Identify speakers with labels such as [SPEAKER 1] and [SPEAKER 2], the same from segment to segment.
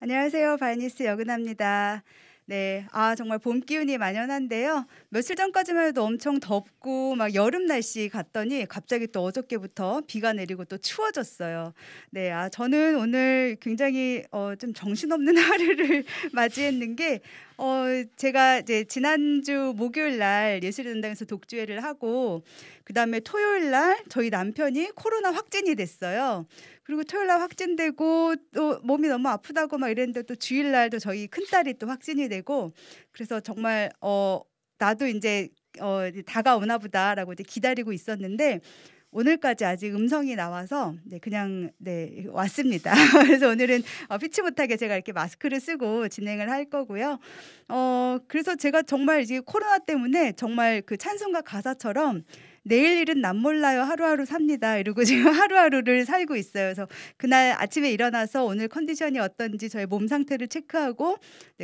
[SPEAKER 1] 안녕하세요. 바이니스 여근합니다. 네, 정말 봄 기운이 만연한데요. 며칠 전까지만 해도 엄청 덥고 막 여름 날씨 같더니 갑자기 또 어저께부터 비가 내리고 또 추워졌어요. 네, 저는 오늘 굉장히 좀 정신없는 하루를 맞이했는 게 제가 이제 지난주 목요일 날 예술의 전당에서 독주회를 하고 그다음에 토요일 날 저희 남편이 코로나 확진이 됐어요. 그리고 토요일 날 확진되고 또 몸이 너무 아프다고 막 이랬는데 또 주일 날도 저희 큰딸이 또 확진이 되고 그래서 정말 나도 인제 이제 '다가오나 보다.'라고 이제 기다리고 있었는데 오늘까지 아직 음성이 나와서 그냥 왔습니다. 그래서 오늘은 피치 못하게 제가 이렇게 마스크를 쓰고 진행을 할 거고요. 그래서 제가 정말 이제 코로나 때문에 정말 그 찬송가 가사처럼 "내일 일은 남 몰라요. 하루하루 삽니다." 이러고 지금 하루하루를 살고 있어요. 그래서 그날 아침에 일어나서 오늘 컨디션이 어떤지 저의 몸 상태를 체크하고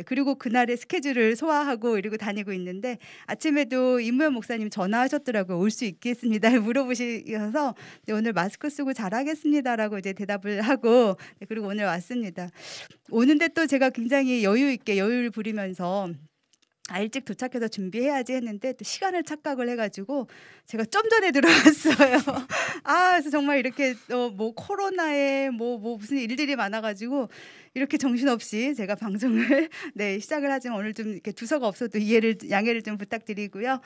[SPEAKER 1] 그리고 그날의 스케줄을 소화하고 이러고 다니고 있는데 아침에도 임무현 목사님 전화하셨더라고요. "올 수 있겠습니다." 물어보셔서 "오늘 마스크 쓰고 잘하겠습니다."라고 이제 대답을 하고 그리고 오늘 왔습니다. 오는데 또 제가 굉장히 여유 있게 여유를 부리면서 일찍 도착해서 준비해야지 했는데 또 시간을 착각을 해 가지고 제가 좀 전에 들어왔어요. 그래서 정말 이렇게 뭐 코로나에 뭐 무슨 일들이 많아 가지고 이렇게 정신없이 제가 방송을 시작을 하지만 오늘 좀 이렇게 두서가 없어도 양해를 좀 부탁드리고요.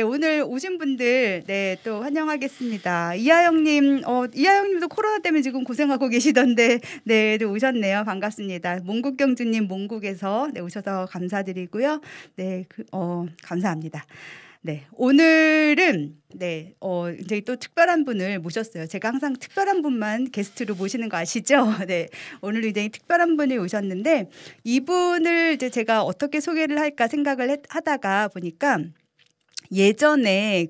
[SPEAKER 1] 오늘 오신 분들 또 환영하겠습니다. 이하영 님도 코로나 때문에 지금 고생하고 계시던데 또 오셨네요. 반갑습니다. 몽국경주 님 몽국에서 오셔서 감사드리고요. 감사합니다. 오늘은 이제 또 특별한 분을 모셨어요. 제가 항상 특별한 분만 게스트로 모시는 거 아시죠? 오늘 굉장히 특별한 분이 오셨는데 이분을 이제 제가 어떻게 소개를 할까 생각을 하다가 보니까 예전에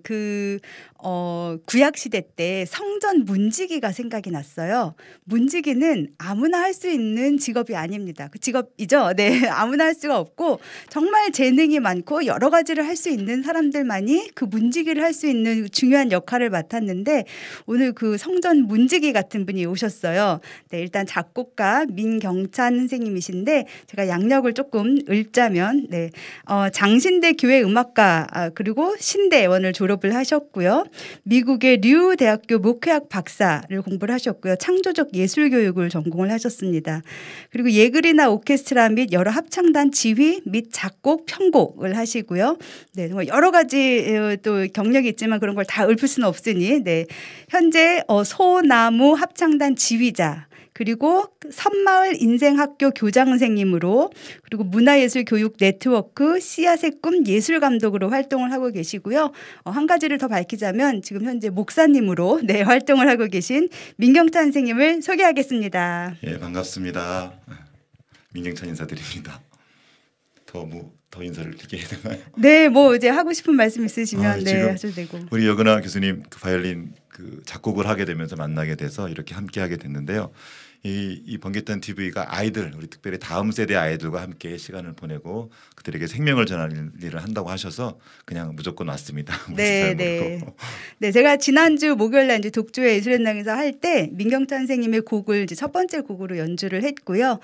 [SPEAKER 1] 구약 시대 때 성전 문지기가 생각이 났어요. 문지기는 아무나 할 수 있는 직업이 아닙니다. 그 직업이죠. 아무나 할 수가 없고 정말 재능이 많고 여러 가지를 할 수 있는 사람들만이 그 문지기를 할 수 있는 중요한 역할을 맡았는데 오늘 그 성전 문지기 같은 분이 오셨어요. 일단 작곡가 민경찬 선생님이신데 제가 양력을 조금 읊자면 장신대 교회 음악가 그리고 신대원을 졸업을 하셨고요. 미국의 류 대학교 목회학 박사를 공부를 하셨고요. 창조적 예술 교육을 전공을 하셨습니다. 그리고 예글이나 오케스트라 및 여러 합창단 지휘 및 작곡, 편곡을 하시고요. 정말 여러 가지 또 경력이 있지만 그런 걸 다 읊을 수는 없으니 현재 소나무 합창단 지휘자 그리고 섬마을 인생학교 교장 선생님으로 그리고 문화예술 교육 네트워크 씨앗의 꿈 예술 감독으로 활동을 하고 계시고요. 한 가지를 더 밝히자면 지금 현재 목사님으로 활동을 하고 계신 민경찬 선생님을 소개하겠습니다.
[SPEAKER 2] 예, 반갑습니다. 민경찬 인사드립니다. 더 인사를 드리게 해야 되나요?
[SPEAKER 1] 뭐 이제 하고 싶은 말씀 있으시면 하셔도 되고.
[SPEAKER 2] 우리 여근아 교수님 그 바이올린 작곡을 하게 되면서 만나게 돼서 이렇게 함께 하게 됐는데요. 이 번개탄 TV가 아이들 우리 특별히 다음 세대 아이들과 함께 시간을 보내고 그들에게 생명을 전하는 일을 한다고 하셔서 그냥 무조건 왔습니다.
[SPEAKER 1] 제가 지난주 목요일날 이제 독주회 예술현장에서 할 때 민경찬 선생님의 곡을 이제 첫 번째 곡으로 연주를 했고요.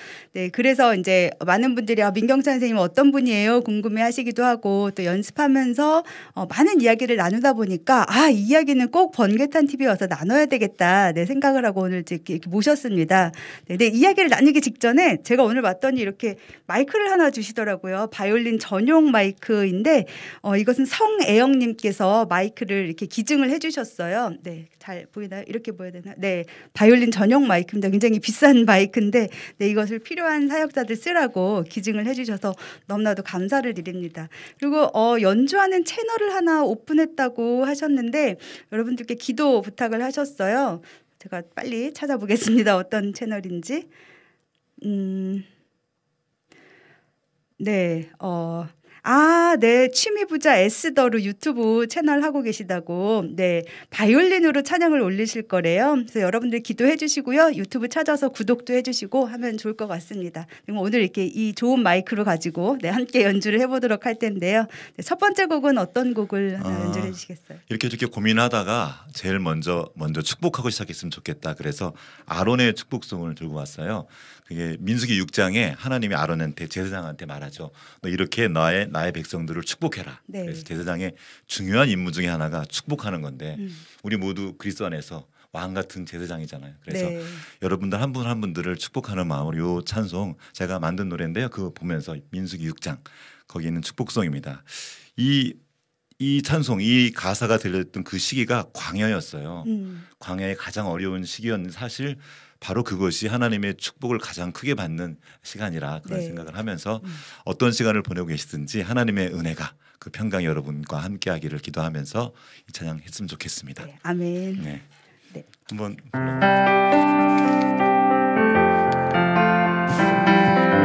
[SPEAKER 1] 그래서 이제 많은 분들이 민경찬 선생님 어떤 분이에요? 궁금해하시기도 하고 또 연습하면서 많은 이야기를 나누다 보니까 이 이야기는 꼭 번개탄 TV에 와서 나눠야 되겠다 생각을 하고 오늘 이렇게 모셨습니다. 이야기를 나누기 직전에 제가 오늘 봤더니 이렇게 마이크를 하나 주시더라고요. 바이올린 전용 마이크인데 이것은 성애영님께서 마이크를 이렇게 기증을 해주셨어요. 잘 보이나요? 이렇게 보여야 되나? 바이올린 전용 마이크입니다. 굉장히 비싼 마이크인데 이것을 필요한 사역자들 쓰라고 기증을 해주셔서 너무나도 감사를 드립니다. 그리고 연주하는 채널을 하나 오픈했다고 하셨는데 여러분들께 기도 부탁을 하셨어요. 제가 빨리 찾아보겠습니다. 어떤 채널인지. 취미부자 에스더로 유튜브 채널 하고 계시다고. 바이올린으로 찬양을 올리실 거래요. 그래서 여러분들 기도해 주시고요. 유튜브 찾아서 구독도 해 주시고 하면 좋을 것 같습니다. 그리고 오늘 이렇게 이 좋은 마이크로 가지고 함께 연주를 해보도록 할 텐데요. 첫 번째 곡은 어떤 곡을 하나 연주해 주시겠어요?
[SPEAKER 2] 이렇게 고민하다가 제일 먼저 축복하고 시작했으면 좋겠다. 그래서 아론의 축복송을 들고 왔어요. 그게 민수기 6장에 하나님이 아론한테 제사장한테 말하죠. 너 이렇게 나의 백성들을 축복해라.
[SPEAKER 1] 네.
[SPEAKER 2] 그래서 제사장의 중요한 임무 중에 하나가 축복하는 건데 우리 모두 그리스도 안에서 왕 같은 제사장이잖아요. 그래서
[SPEAKER 1] 네.
[SPEAKER 2] 여러분들 한 분 한 분들을 축복하는 마음으로 이 찬송 제가 만든 노래인데요. 그거 보면서 민수기 6장 거기 있는 축복송입니다. 이 찬송, 이 가사가 들렸던 그 시기가 광야였어요. 광야의 가장 어려운 시기였는데 사실 바로 그것이 하나님의 축복을 가장 크게 받는 시간이라 그런
[SPEAKER 1] 네.
[SPEAKER 2] 생각을 하면서 어떤 시간을 보내고 계시든지 하나님의 은혜가 그 평강 여러분과 함께하기를 기도하면서 이 찬양 했으면 좋겠습니다.
[SPEAKER 1] 네. 아멘.
[SPEAKER 2] 네.
[SPEAKER 1] 네.
[SPEAKER 2] 한번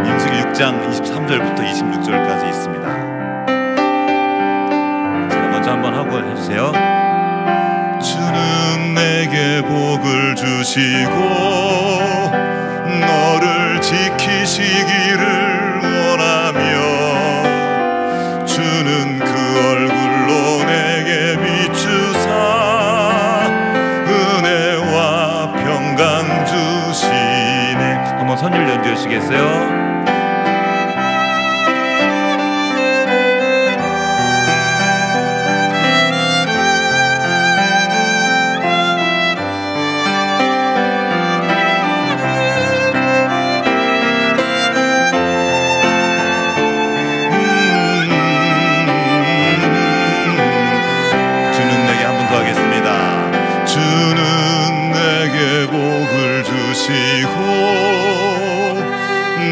[SPEAKER 2] 민수기 6장 23절부터 26절까지 있습니다. 제가 먼저 한번 하고 해주세요. 주는 내게 복을 주시고 너를 지키시기를 원하며 주는 그 얼굴로 내게 비추사 은혜와 평강 주시네. 한번 선율 연주하시겠어요?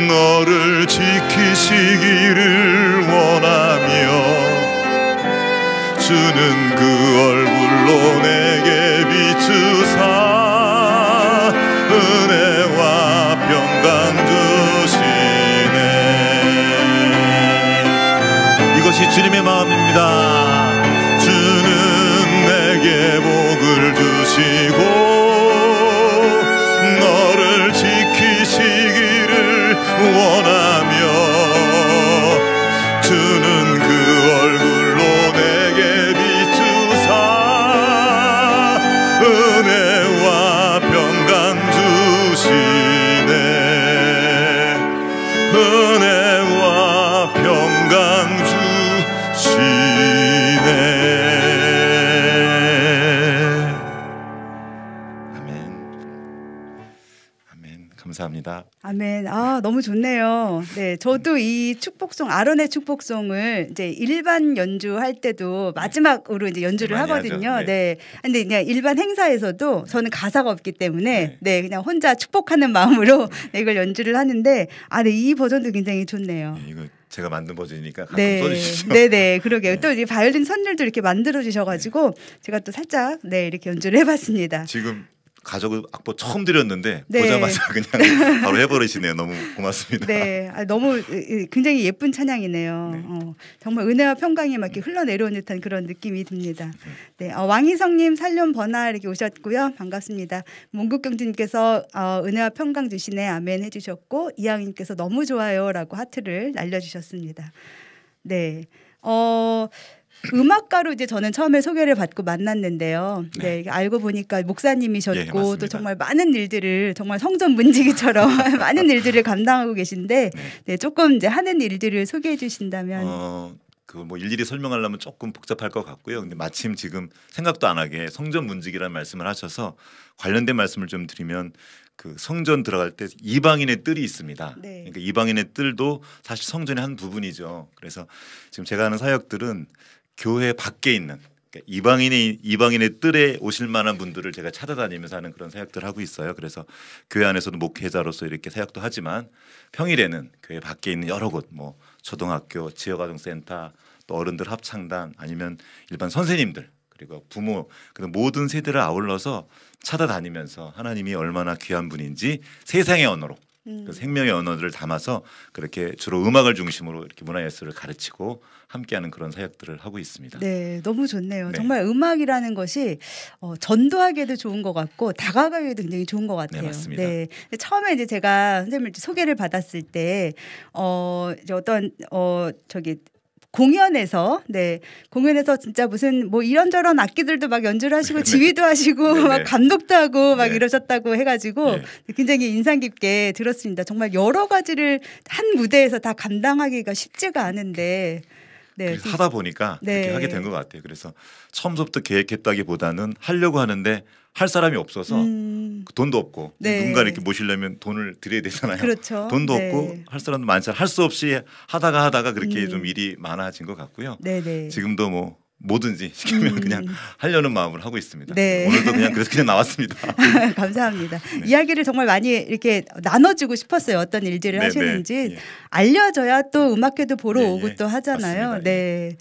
[SPEAKER 2] 너를 지키시기를 원하며 주는 그 얼굴로 내게 비추사 은혜와 평강 주시네. 이것이 주님의 마음입니다. 주는 내게 복을 주시고 너를 지키시기를 원하며 주는 그 얼굴로 내게 비추사 은혜와 평강 주시네. 은혜와 평강 주시네. 감사합니다.
[SPEAKER 1] 아멘. 아, 너무 좋네요. 네, 저도 이 축복송 아론의 축복송을 이제 일반 연주할 때도 마지막으로 이제 연주를 하거든요.
[SPEAKER 2] 하죠.
[SPEAKER 1] 네. 근데 그냥 일반 행사에서도 저는 가사가 없기 때문에 네, 그냥 혼자 축복하는 마음으로 네, 이걸 연주를 하는데 아, 네, 이 버전도 굉장히 좋네요.
[SPEAKER 2] 네, 이거 제가 만든 버전이니까 가끔
[SPEAKER 1] 네,
[SPEAKER 2] 써주시죠.
[SPEAKER 1] 네네, 그러게요.
[SPEAKER 2] 네.
[SPEAKER 1] 또 이 바이올린 선율도 이렇게 만들어 주셔가지고 제가 또 살짝 네 이렇게 연주를 해봤습니다.
[SPEAKER 2] 지금 가족 악보 처음 드렸는데
[SPEAKER 1] 네.
[SPEAKER 2] 보자마자 그냥 바로 해버리시네요. 너무 고맙습니다.
[SPEAKER 1] 네, 아, 너무 굉장히 예쁜 찬양이네요.
[SPEAKER 2] 네.
[SPEAKER 1] 정말 은혜와 평강이 막 이렇게 흘러내려온 듯한 그런 느낌이 듭니다. 네, 왕희성님 살련 번화 이렇게 오셨고요. 반갑습니다. 문국경주님께서 은혜와 평강 주시네 아멘 해주셨고 이양님께서 너무 좋아요라고 하트를 날려주셨습니다. 네, 음악가로 이제 저는 처음에 소개를 받고 만났는데요. 네, 알고 보니까 목사님이셨고 또 정말 많은 일들을 정말 성전 문지기처럼 많은 일들을 감당하고 계신데 네, 조금 이제 하는 일들을 소개해 주신다면.
[SPEAKER 2] 그 뭐 일일이 설명하려면 조금 복잡할 것 같고요. 근데 마침 지금 생각도 안 하게 성전 문지기라는 말씀을 하셔서 관련된 말씀을 좀 드리면 그 성전 들어갈 때 이방인의 뜰이 있습니다.
[SPEAKER 1] 네.
[SPEAKER 2] 그러니까 이방인의 뜰도 사실 성전의 한 부분이죠. 그래서 지금 제가 하는 사역들은 교회 밖에 있는 그러니까 이방인의 뜰에 오실 만한 분들을 제가 찾아다니면서 하는 그런 사역들을 하고 있어요. 그래서 교회 안에서도 목회자로서 이렇게 사역도 하지만 평일에는 교회 밖에 있는 여러 곳 뭐 초등학교, 지역아동센터, 또 어른들 합창단 아니면 일반 선생님들 그리고 부모 그 모든 세대를 아울러서 찾아다니면서 하나님이 얼마나 귀한 분인지 세상의 언어로 그 생명의 언어들을 담아서 그렇게 주로 음악을 중심으로 이렇게 문화예술을 가르치고 함께하는 그런 사역들을 하고 있습니다.
[SPEAKER 1] 네, 너무 좋네요.
[SPEAKER 2] 네.
[SPEAKER 1] 정말 음악이라는 것이 전도하기에도 좋은 것 같고 다가가기에도 굉장히 좋은 것 같아요.
[SPEAKER 2] 네, 맞습니다.
[SPEAKER 1] 네, 처음에 이제 제가 선생님을 소개를 받았을 때 이제 어떤 저기 공연에서 공연에서 진짜 무슨 뭐 이런저런 악기들도 막 연주를 하시고 지휘도 하시고
[SPEAKER 2] 네네.
[SPEAKER 1] 막 감독도 하고 막
[SPEAKER 2] 네.
[SPEAKER 1] 이러셨다고 해가지고
[SPEAKER 2] 네.
[SPEAKER 1] 굉장히 인상 깊게 들었습니다. 정말 여러 가지를 한 무대에서 다 감당하기가 쉽지가 않은데
[SPEAKER 2] 그래서 하다 보니까 그렇게 하게 된 것 같아요. 그래서 처음부터 계획했다기보다는 하려고 하는데 할 사람이 없어서 돈도 없고 누군가 이렇게 모시려면 돈을 드려야 되잖아요.
[SPEAKER 1] 그렇죠.
[SPEAKER 2] 돈도 없고 할 사람도 많지 할 수 없이 하다가 그렇게 좀 일이 많아진 것 같고요.
[SPEAKER 1] 네네.
[SPEAKER 2] 지금도 뭐 뭐든지 시키면 그냥 하려는 마음을 하고 있습니다.
[SPEAKER 1] 네.
[SPEAKER 2] 오늘도 그래서 그냥 나왔습니다.
[SPEAKER 1] 감사합니다. 이야기를 정말 많이 이렇게 나눠주고 싶었어요. 어떤 일들을
[SPEAKER 2] 네네.
[SPEAKER 1] 하시는지
[SPEAKER 2] 예.
[SPEAKER 1] 알려져야 또 음악회도 보러
[SPEAKER 2] 예,
[SPEAKER 1] 오고
[SPEAKER 2] 예.
[SPEAKER 1] 또 하잖아요.
[SPEAKER 2] 맞습니다.
[SPEAKER 1] 네.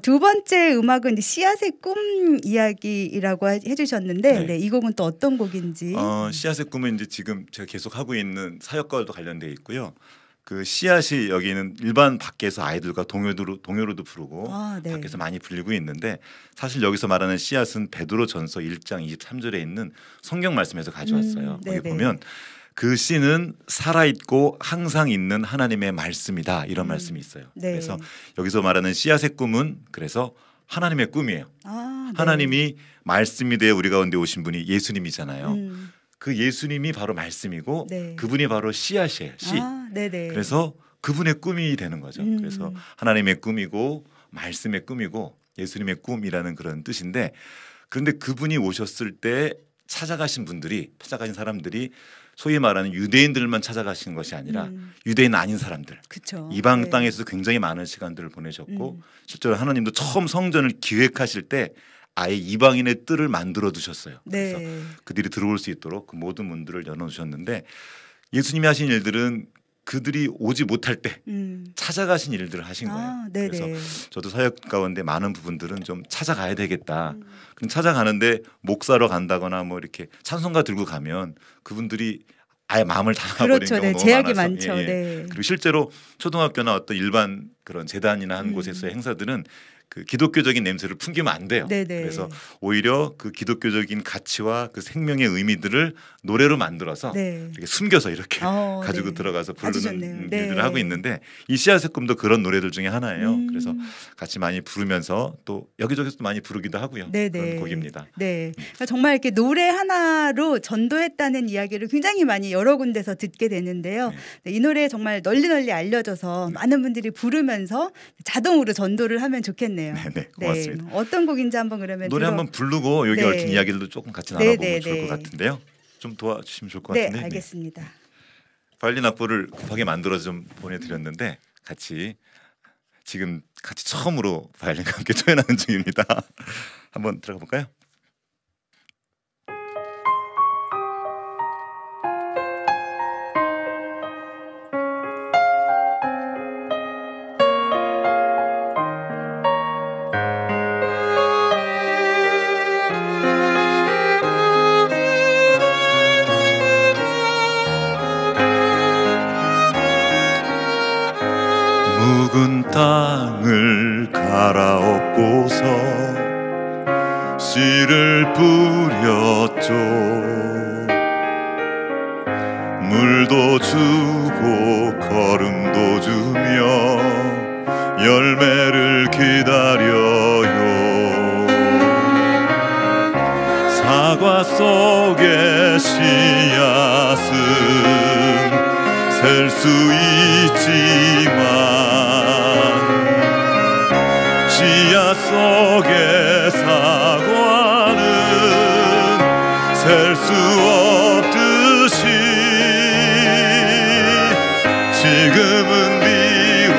[SPEAKER 1] 두 번째 음악은 씨앗의 꿈 이야기라고 해주셨는데
[SPEAKER 2] 네.
[SPEAKER 1] 이 곡은 또 어떤 곡인지.
[SPEAKER 2] 씨앗의 꿈은 이제 지금 제가 계속 하고 있는 사역과도 관련되어 있고요. 그 씨앗이 여기는 일반 밖에서 아이들과 동요로도 부르고
[SPEAKER 1] 네.
[SPEAKER 2] 밖에서 많이 불리고 있는데 사실 여기서 말하는 씨앗은 베드로전서 1장 23절에 있는 성경 말씀에서 가져왔어요. 거기
[SPEAKER 1] 네네.
[SPEAKER 2] 보면 그 씨는 살아있고 항상 있는 하나님의 말씀이다 이런 말씀이 있어요.
[SPEAKER 1] 네.
[SPEAKER 2] 그래서 여기서 말하는 씨앗의 꿈은 그래서 하나님의 꿈이에요.
[SPEAKER 1] 네.
[SPEAKER 2] 하나님이 말씀이 되어 우리 가운데 오신 분이 예수님이잖아요. 그 예수님이 바로 말씀이고
[SPEAKER 1] 네.
[SPEAKER 2] 그분이 바로 씨앗이에요. 씨.
[SPEAKER 1] 네네.
[SPEAKER 2] 그래서 그분의 꿈이 되는 거죠. 그래서 하나님의 꿈이고 말씀의 꿈이고 예수님의 꿈이라는 그런 뜻인데 그런데 그분이 오셨을 때 찾아가신 사람들이 소위 말하는 유대인들만 찾아가신 것이 아니라 유대인 아닌 사람들
[SPEAKER 1] 그쵸.
[SPEAKER 2] 이방
[SPEAKER 1] 네.
[SPEAKER 2] 땅에서도 굉장히 많은 시간들을 보내셨고 실제로 하나님도 처음 성전을 기획하실 때 아예 이방인의 뜰을 만들어 두셨어요. 그래서 그들이 들어올 수 있도록 그 모든 문들을 열어두셨는데 예수님이 하신 일들은 그들이 오지 못할 때 찾아가신 일들을 하신 거예요.
[SPEAKER 1] 네네.
[SPEAKER 2] 그래서 저도 사역 가운데 많은 부분들은 좀 찾아가야 되겠다. 그럼 찾아가는데 목사로 간다거나 뭐 이렇게 찬송가 들고 가면 그분들이 아예 마음을 닫아버리는
[SPEAKER 1] 그렇죠.
[SPEAKER 2] 경우가 너무
[SPEAKER 1] 제약이
[SPEAKER 2] 많아서
[SPEAKER 1] 많죠. 네.
[SPEAKER 2] 그리고 실제로 초등학교나 어떤 일반 그런 재단이나 한 곳에서의 행사들은 그 기독교적인 냄새를 풍기면 안 돼요.
[SPEAKER 1] 네네.
[SPEAKER 2] 그래서 오히려 그 기독교적인 가치와 그 생명의 의미들을 노래로 만들어서 이렇게 숨겨서 이렇게 가지고
[SPEAKER 1] 네.
[SPEAKER 2] 들어가서
[SPEAKER 1] 아주
[SPEAKER 2] 부르는
[SPEAKER 1] 좋네요.
[SPEAKER 2] 일들을
[SPEAKER 1] 네.
[SPEAKER 2] 하고 있는데 이 씨앗의 꿈도 그런 노래들 중에 하나예요. 그래서 같이 많이 부르면서 또 여기저기서 많이 부르기도 하고요.
[SPEAKER 1] 네네.
[SPEAKER 2] 그런 곡입니다.
[SPEAKER 1] 네, 그러니까 정말 이렇게 노래 하나로 전도했다는 이야기를 굉장히 많이 여러 군데서 듣게 되는데요. 이 노래 정말 널리 알려져서 많은 분들이 부르면서 자동으로 전도를 하면 좋겠네요.
[SPEAKER 2] 네, 고맙습니다.
[SPEAKER 1] 어떤 곡인지 한번 그러면
[SPEAKER 2] 노래 한번 부르고 여기
[SPEAKER 1] 네.
[SPEAKER 2] 얽힌 이야기들도 조금 같이 나눠보면 좋을 것 같은데요. 좀 도와주시면 좋을 것 같은데.
[SPEAKER 1] 네, 알겠습니다.
[SPEAKER 2] 바이올린 악보를 급하게 만들어서 좀 보내드렸는데 지금 같이 처음으로 바이올린과 함께 조연하는 중입니다. 한번 들어가 볼까요? 묵은 땅을 갈아엎고서 씨를 뿌렸죠. 물도 주고 거름도 주며 열매를 기다려요. 사과 속의 씨앗은 셀 수 있지만 씨앗 속의 사과는 셀 수 없듯이 지금은 비록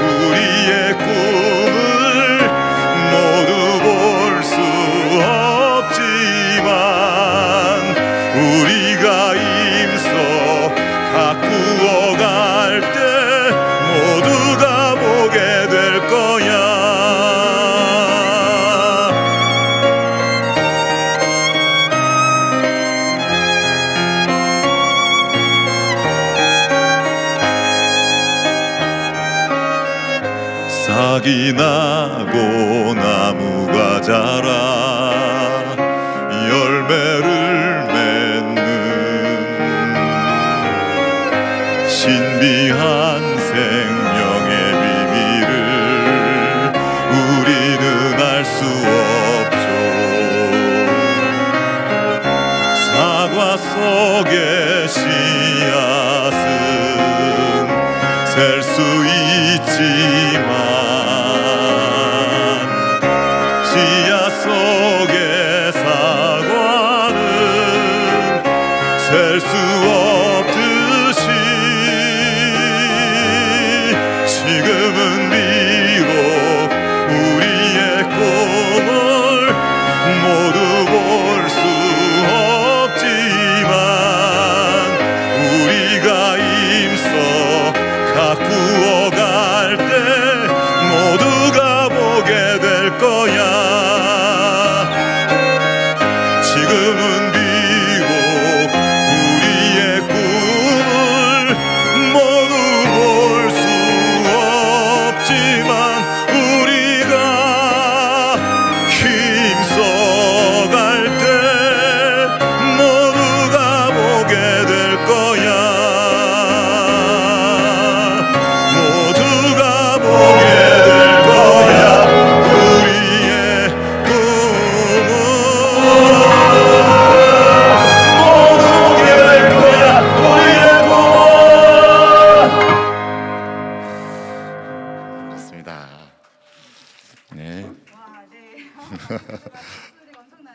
[SPEAKER 2] 우리의 꿈을 모두 볼 수 없지만 우리가 힘써 가꾸어 갈 때 모두가 보게 될 거야. 싹이 나고 나무가 자라 열매를 맺는 신비한 생명의 비밀을 속의 씨앗은 셀 수 있지만 씨앗 속의 사과는 셀 수 없듯이 지금은 비록 우리의 꿈을 모두 볼 수 없지만 우리가 힘써 가꾸어 갈 때 모두가 보게 될 거야. 지금은 비록 우리의 꿈을 모두 볼 수 없지만 우리가 힘써 갈 때 모두가 보게 될 거야. 모두가 보게 될 거야. 우리의 꿈은 모두 보게 될 거야. 우리의 꿈은. 맞습니다. 네.
[SPEAKER 1] 와, 네.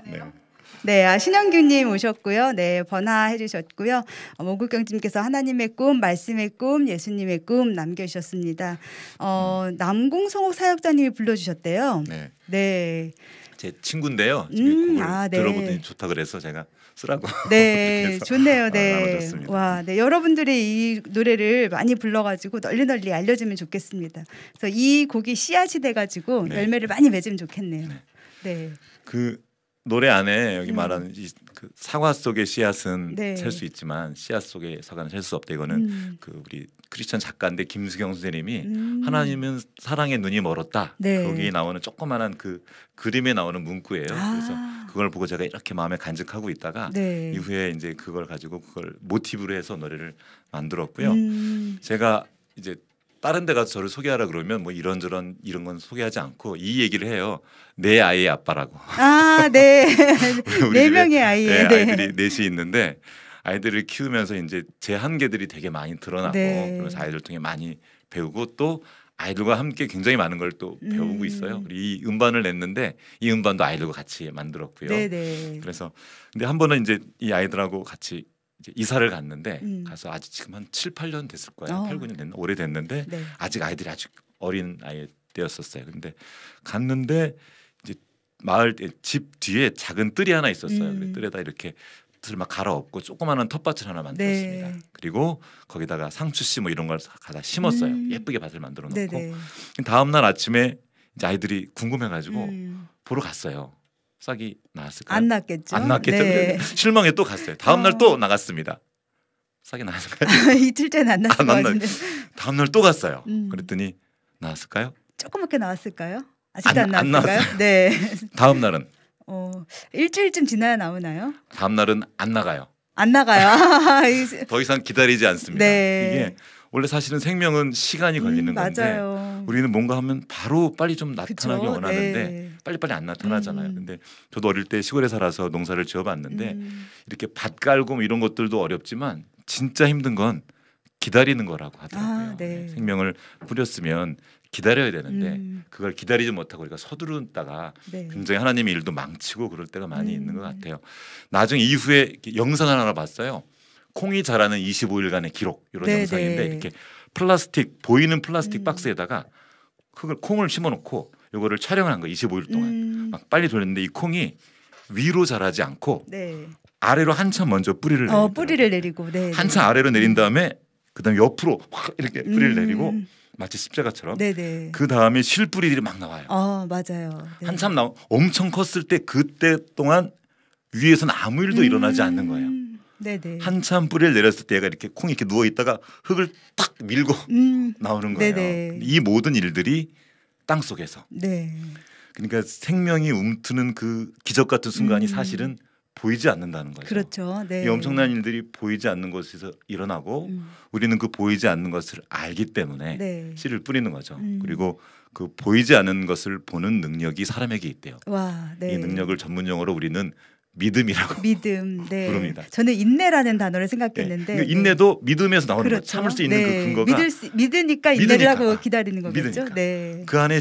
[SPEAKER 2] 네.
[SPEAKER 1] 네, 신영규님 오셨고요. 네, 번화해 주셨고요. 모국경님께서 하나님의 꿈, 말씀의 꿈, 예수님의 꿈 남겨주셨습니다. 남궁성옥 사역자님이 불러주셨대요.
[SPEAKER 2] 네.
[SPEAKER 1] 네,
[SPEAKER 2] 제 친구인데요. 곡을
[SPEAKER 1] 네.
[SPEAKER 2] 들어보더니 좋다 그래서 제가 쓰라고.
[SPEAKER 1] 네,
[SPEAKER 2] 그래서
[SPEAKER 1] 좋네요. 네,
[SPEAKER 2] 나눠줬습니다.
[SPEAKER 1] 와, 네, 여러분들이 이 노래를 많이 불러가지고 널리 알려주면 좋겠습니다. 그래서 이 곡이 씨앗이 돼가지고
[SPEAKER 2] 네.
[SPEAKER 1] 열매를 많이 맺으면 좋겠네요.
[SPEAKER 2] 네.
[SPEAKER 1] 네,
[SPEAKER 2] 그 노래 안에 여기 말하는 그 사과 속의 씨앗은
[SPEAKER 1] 네.
[SPEAKER 2] 셀 수 있지만 씨앗 속의 사과는 셀 수 없다. 이거는 그 우리 크리스천 작가인데 김수경 선생님이 하나님은 사랑의 눈이 멀었다.
[SPEAKER 1] 네.
[SPEAKER 2] 거기 나오는 조그만한 그 그림에 나오는 문구예요. 그래서
[SPEAKER 1] 아.
[SPEAKER 2] 그걸 보고 제가 이렇게 마음에 간직하고 있다가
[SPEAKER 1] 네.
[SPEAKER 2] 이후에 이제 그걸 가지고 그걸 모티브로 해서 노래를 만들었고요.
[SPEAKER 1] 음.
[SPEAKER 2] 제가 이제 다른 데 가서 저를 소개하라 그러면 뭐 이런저런 이런 건 소개하지 않고 이 얘기를 해요. 내 아이의 아빠라고.
[SPEAKER 1] 아, 네.
[SPEAKER 2] 우리
[SPEAKER 1] 네
[SPEAKER 2] 집에,
[SPEAKER 1] 명의 아이예요.
[SPEAKER 2] 네,
[SPEAKER 1] 네.
[SPEAKER 2] 아이들이 넷이 있는데 아이들을 키우면서 이제 제 한계들이 되게 많이 드러나고
[SPEAKER 1] 네.
[SPEAKER 2] 그러면서 아이들 통해 많이 배우고 또 아이들과 함께 굉장히 많은 걸 또 배우고 있어요. 그리고 이 음반을 냈는데 이 음반도 아이들과 같이 만들었고요.
[SPEAKER 1] 네네.
[SPEAKER 2] 그래서 근데 한 번은 이제 이 아이들하고 같이 이제 이사를 갔는데 가서 아직 지금 한 7, 8년 됐을 거예요. 8, 9년 됐나? 오래됐는데
[SPEAKER 1] 네.
[SPEAKER 2] 아직 아이들이 아직 어린 아이 때였었어요. 근데 갔는데 이제 마을 집 뒤에 작은 뜰이 하나 있었어요. 그 뜰에다 이렇게 뜰을 막 갈아엎고 조그마한 텃밭을 하나 만들었습니다.
[SPEAKER 1] 네.
[SPEAKER 2] 그리고 거기다가 상추씨 뭐 이런 걸 갖다 심었어요. 예쁘게 밭을 만들어 놓고
[SPEAKER 1] 네네.
[SPEAKER 2] 다음 날 아침에 이제 아이들이 궁금해가지고
[SPEAKER 1] 음.
[SPEAKER 2] 보러 갔어요. 싹이 나왔을까요?
[SPEAKER 1] 안 낳겠죠.
[SPEAKER 2] 안 나왔겠죠.
[SPEAKER 1] 네.
[SPEAKER 2] 실망해 또 갔어요. 다음 날 또 나갔습니다. 싹이 나왔을까요?
[SPEAKER 1] 이틀째는 안 낳았을 것
[SPEAKER 2] 안
[SPEAKER 1] 같은데.
[SPEAKER 2] 다음 날 또 갔어요.
[SPEAKER 1] 음.
[SPEAKER 2] 그랬더니 나왔을까요?
[SPEAKER 1] 조그맣게 나왔을까요? 아직도 안
[SPEAKER 2] 안
[SPEAKER 1] 나왔을까요?
[SPEAKER 2] 나왔어요.
[SPEAKER 1] 네.
[SPEAKER 2] 다음 날은
[SPEAKER 1] 일주일쯤 지나야 나오나요?
[SPEAKER 2] 다음 날은 안 나가요.
[SPEAKER 1] 안 나가요.
[SPEAKER 2] 더 이상 기다리지 않습니다.
[SPEAKER 1] 네.
[SPEAKER 2] 이게 원래 사실은 생명은 시간이 걸리는 건데
[SPEAKER 1] 맞아요.
[SPEAKER 2] 우리는 뭔가 하면 바로 빨리 좀 나타나기
[SPEAKER 1] 그쵸?
[SPEAKER 2] 원하는데
[SPEAKER 1] 네.
[SPEAKER 2] 빨리빨리 안 나타나잖아요. 근데 저도 어릴 때 시골에 살아서 농사를 지어봤는데 이렇게 밭 깔고 뭐 이런 것들도 어렵지만 진짜 힘든 건 기다리는 거라고 하더라고요.
[SPEAKER 1] 아, 네.
[SPEAKER 2] 생명을 뿌렸으면 기다려야 되는데 그걸 기다리지 못하고 우리가 서두르다가
[SPEAKER 1] 네.
[SPEAKER 2] 굉장히 하나님의 일도 망치고 그럴 때가 많이 있는 것 같아요. 나중에 이후에 이렇게 영상을 하나 봤어요. 콩이 자라는 25일간의 기록 이런
[SPEAKER 1] 네,
[SPEAKER 2] 영상인데
[SPEAKER 1] 네.
[SPEAKER 2] 이렇게 보이는 플라스틱 박스에다가 콩을 심어놓고 이거를 촬영을 한 거예요. 25일 동안 막 빨리 돌렸는데 이 콩이 위로 자라지 않고
[SPEAKER 1] 네.
[SPEAKER 2] 아래로 한참 먼저 뿌리를 내리더라고요.
[SPEAKER 1] 뿌리를 내리고. 네.
[SPEAKER 2] 한참 아래로 내린 다음에 그다음에 옆으로 확 이렇게 뿌리를 내리고 마치 십자가처럼
[SPEAKER 1] 네네.
[SPEAKER 2] 그 다음에 실뿌리들이 막 나와요.
[SPEAKER 1] 맞아요. 네.
[SPEAKER 2] 한참 엄청 컸을 때 그때 동안 위에서는 아무 일도 일어나지 않는 거예요.
[SPEAKER 1] 네네.
[SPEAKER 2] 한참 뿌리를 내렸을 때 얘가 이렇게 콩이 이렇게 누워 있다가 흙을 탁 밀고 나오는 거예요.
[SPEAKER 1] 네네.
[SPEAKER 2] 이 모든 일들이 땅 속에서.
[SPEAKER 1] 네.
[SPEAKER 2] 그러니까 생명이 움트는 그 기적 같은 순간이 사실은 보이지 않는다는 거죠.
[SPEAKER 1] 그렇죠. 네.
[SPEAKER 2] 이 엄청난 일들이 보이지 않는 곳에서 일어나고 우리는 그 보이지 않는 것을 알기 때문에
[SPEAKER 1] 네.
[SPEAKER 2] 씨를 뿌리는 거죠. 그리고 그 보이지 않는 것을 보는 능력이 사람에게 있대요.
[SPEAKER 1] 와, 네.
[SPEAKER 2] 이 능력을 전문 용어로 우리는 믿음이라고
[SPEAKER 1] 믿음. 네.
[SPEAKER 2] 부릅니다.
[SPEAKER 1] 저는 인내라는 단어를
[SPEAKER 2] 네.
[SPEAKER 1] 생각했는데
[SPEAKER 2] 그러니까 인내도 믿음에서 나오는 거예요.
[SPEAKER 1] 그렇죠.
[SPEAKER 2] 참을 수 있는
[SPEAKER 1] 네.
[SPEAKER 2] 그 근거가
[SPEAKER 1] 믿으니까 인내를
[SPEAKER 2] 믿으니까.
[SPEAKER 1] 하고 기다리는 거겠죠.
[SPEAKER 2] 믿으니까.
[SPEAKER 1] 네.
[SPEAKER 2] 그 안에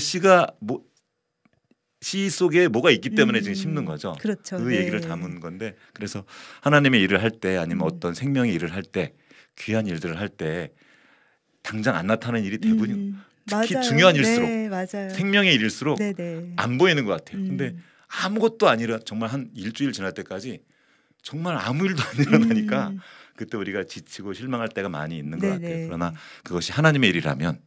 [SPEAKER 2] 시 속에 뭐가 있기 때문에 지금 심는 거죠.
[SPEAKER 1] 그렇죠.
[SPEAKER 2] 그
[SPEAKER 1] 네.
[SPEAKER 2] 얘기를 담은 건데 그래서 하나님의 일을 할 때 아니면 어떤 생명의 일을 할 때 귀한 일들을 할 때 당장 안 나타나는 일이 대부분 특히
[SPEAKER 1] 맞아요.
[SPEAKER 2] 중요한 일수록
[SPEAKER 1] 네, 맞아요.
[SPEAKER 2] 생명의 일일수록
[SPEAKER 1] 네네.
[SPEAKER 2] 안 보이는 것 같아요. 근데 아무것도 아니라 정말 한 일주일 지날 때까지 정말 아무 일도 안 일어나니까 그때 우리가 지치고 실망할 때가 많이 있는 것
[SPEAKER 1] 네네.
[SPEAKER 2] 같아요. 그러나 그것이 하나님의 일이라면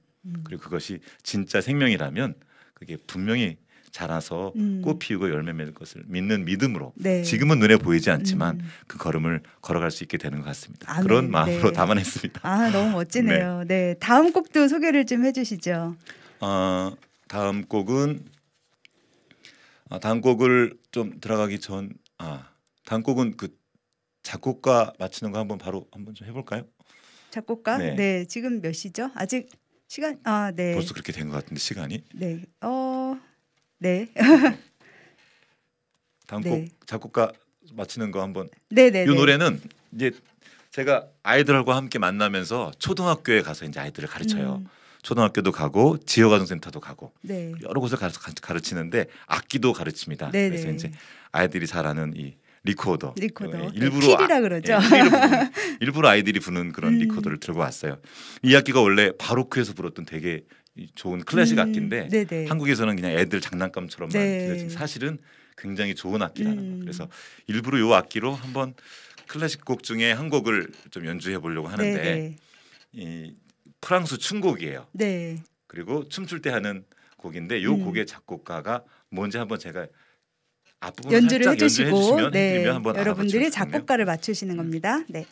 [SPEAKER 2] 그리고 그것이 진짜 생명이라면 그게 분명히 자라서 꽃 피우고 열매 맺을 것을 믿는 믿음으로
[SPEAKER 1] 네.
[SPEAKER 2] 지금은 눈에 보이지 않지만 그 걸음을 걸어갈 수 있게 되는 것 같습니다.
[SPEAKER 1] 아멘.
[SPEAKER 2] 그런 마음으로
[SPEAKER 1] 네.
[SPEAKER 2] 담아냈습니다.
[SPEAKER 1] 아 너무 멋지네요. 네. 다음 곡도 소개를 좀 해주시죠.
[SPEAKER 2] 다음 곡은 다음 곡을 좀 들어가기 전 다음 곡은 그 작곡가 맞히는 거 한번 좀 해볼까요?
[SPEAKER 1] 작곡가?
[SPEAKER 2] 네.
[SPEAKER 1] 네. 지금 몇 시죠? 아직 시간? 네.
[SPEAKER 2] 벌써 그렇게 된 것 같은데 시간이.
[SPEAKER 1] 네. 네.
[SPEAKER 2] 다음
[SPEAKER 1] 네.
[SPEAKER 2] 곡 작곡가 맞히는 거 한번.
[SPEAKER 1] 네네.
[SPEAKER 2] 이 노래는 이제 제가 아이들하고 함께 만나면서 초등학교에 가서 이제 아이들을 가르쳐요. 초등학교도 가고 지역아동센터도 가고
[SPEAKER 1] 네.
[SPEAKER 2] 여러 곳을 가르치는데 악기도 가르칩니다.
[SPEAKER 1] 네네.
[SPEAKER 2] 그래서 이제 아이들이 잘 아는 이 리코더.
[SPEAKER 1] 일부러 필이라 그러죠.
[SPEAKER 2] 일부러 아이들이 부는 그런 리코더를 들고 왔어요. 이 악기가 원래 바로크에서 불었던 되게 좋은 클래식 악기인데
[SPEAKER 1] 네네.
[SPEAKER 2] 한국에서는 그냥 애들 장난감처럼만
[SPEAKER 1] 네.
[SPEAKER 2] 들려진 사실은 굉장히 좋은 악기라는 거. 그래서 일부러 이 악기로 한번 클래식 곡 중에 한 곡을 좀 연주해 보려고 하는데
[SPEAKER 1] 네네.
[SPEAKER 2] 이 프랑스 춤곡이에요.
[SPEAKER 1] 네.
[SPEAKER 2] 그리고 춤출 때 하는 곡인데 이 곡의 작곡가가 뭔지 한번 제가 앞부분
[SPEAKER 1] 연주를
[SPEAKER 2] 살짝
[SPEAKER 1] 해주시고
[SPEAKER 2] 해주시면
[SPEAKER 1] 네.
[SPEAKER 2] 해드리면 한번
[SPEAKER 1] 여러분들이
[SPEAKER 2] 알아보시면 좋겠네요.
[SPEAKER 1] 작곡가를 맞추시는 겁니다. 네.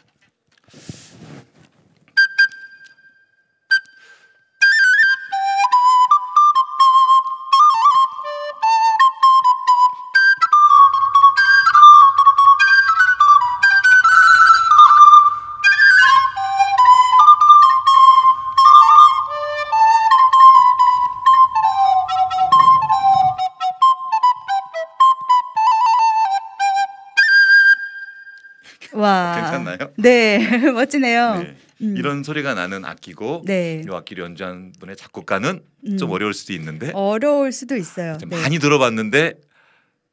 [SPEAKER 1] 와.
[SPEAKER 2] 괜찮나요?
[SPEAKER 1] 네. 멋지네요.
[SPEAKER 2] 네. 이런 소리가 나는 악기고
[SPEAKER 1] 네.
[SPEAKER 2] 이 악기를 연주한 분의 작곡가는 좀 어려울 수도 있는데
[SPEAKER 1] 어려울 수도 있어요.
[SPEAKER 2] 좀
[SPEAKER 1] 네.
[SPEAKER 2] 많이 들어봤는데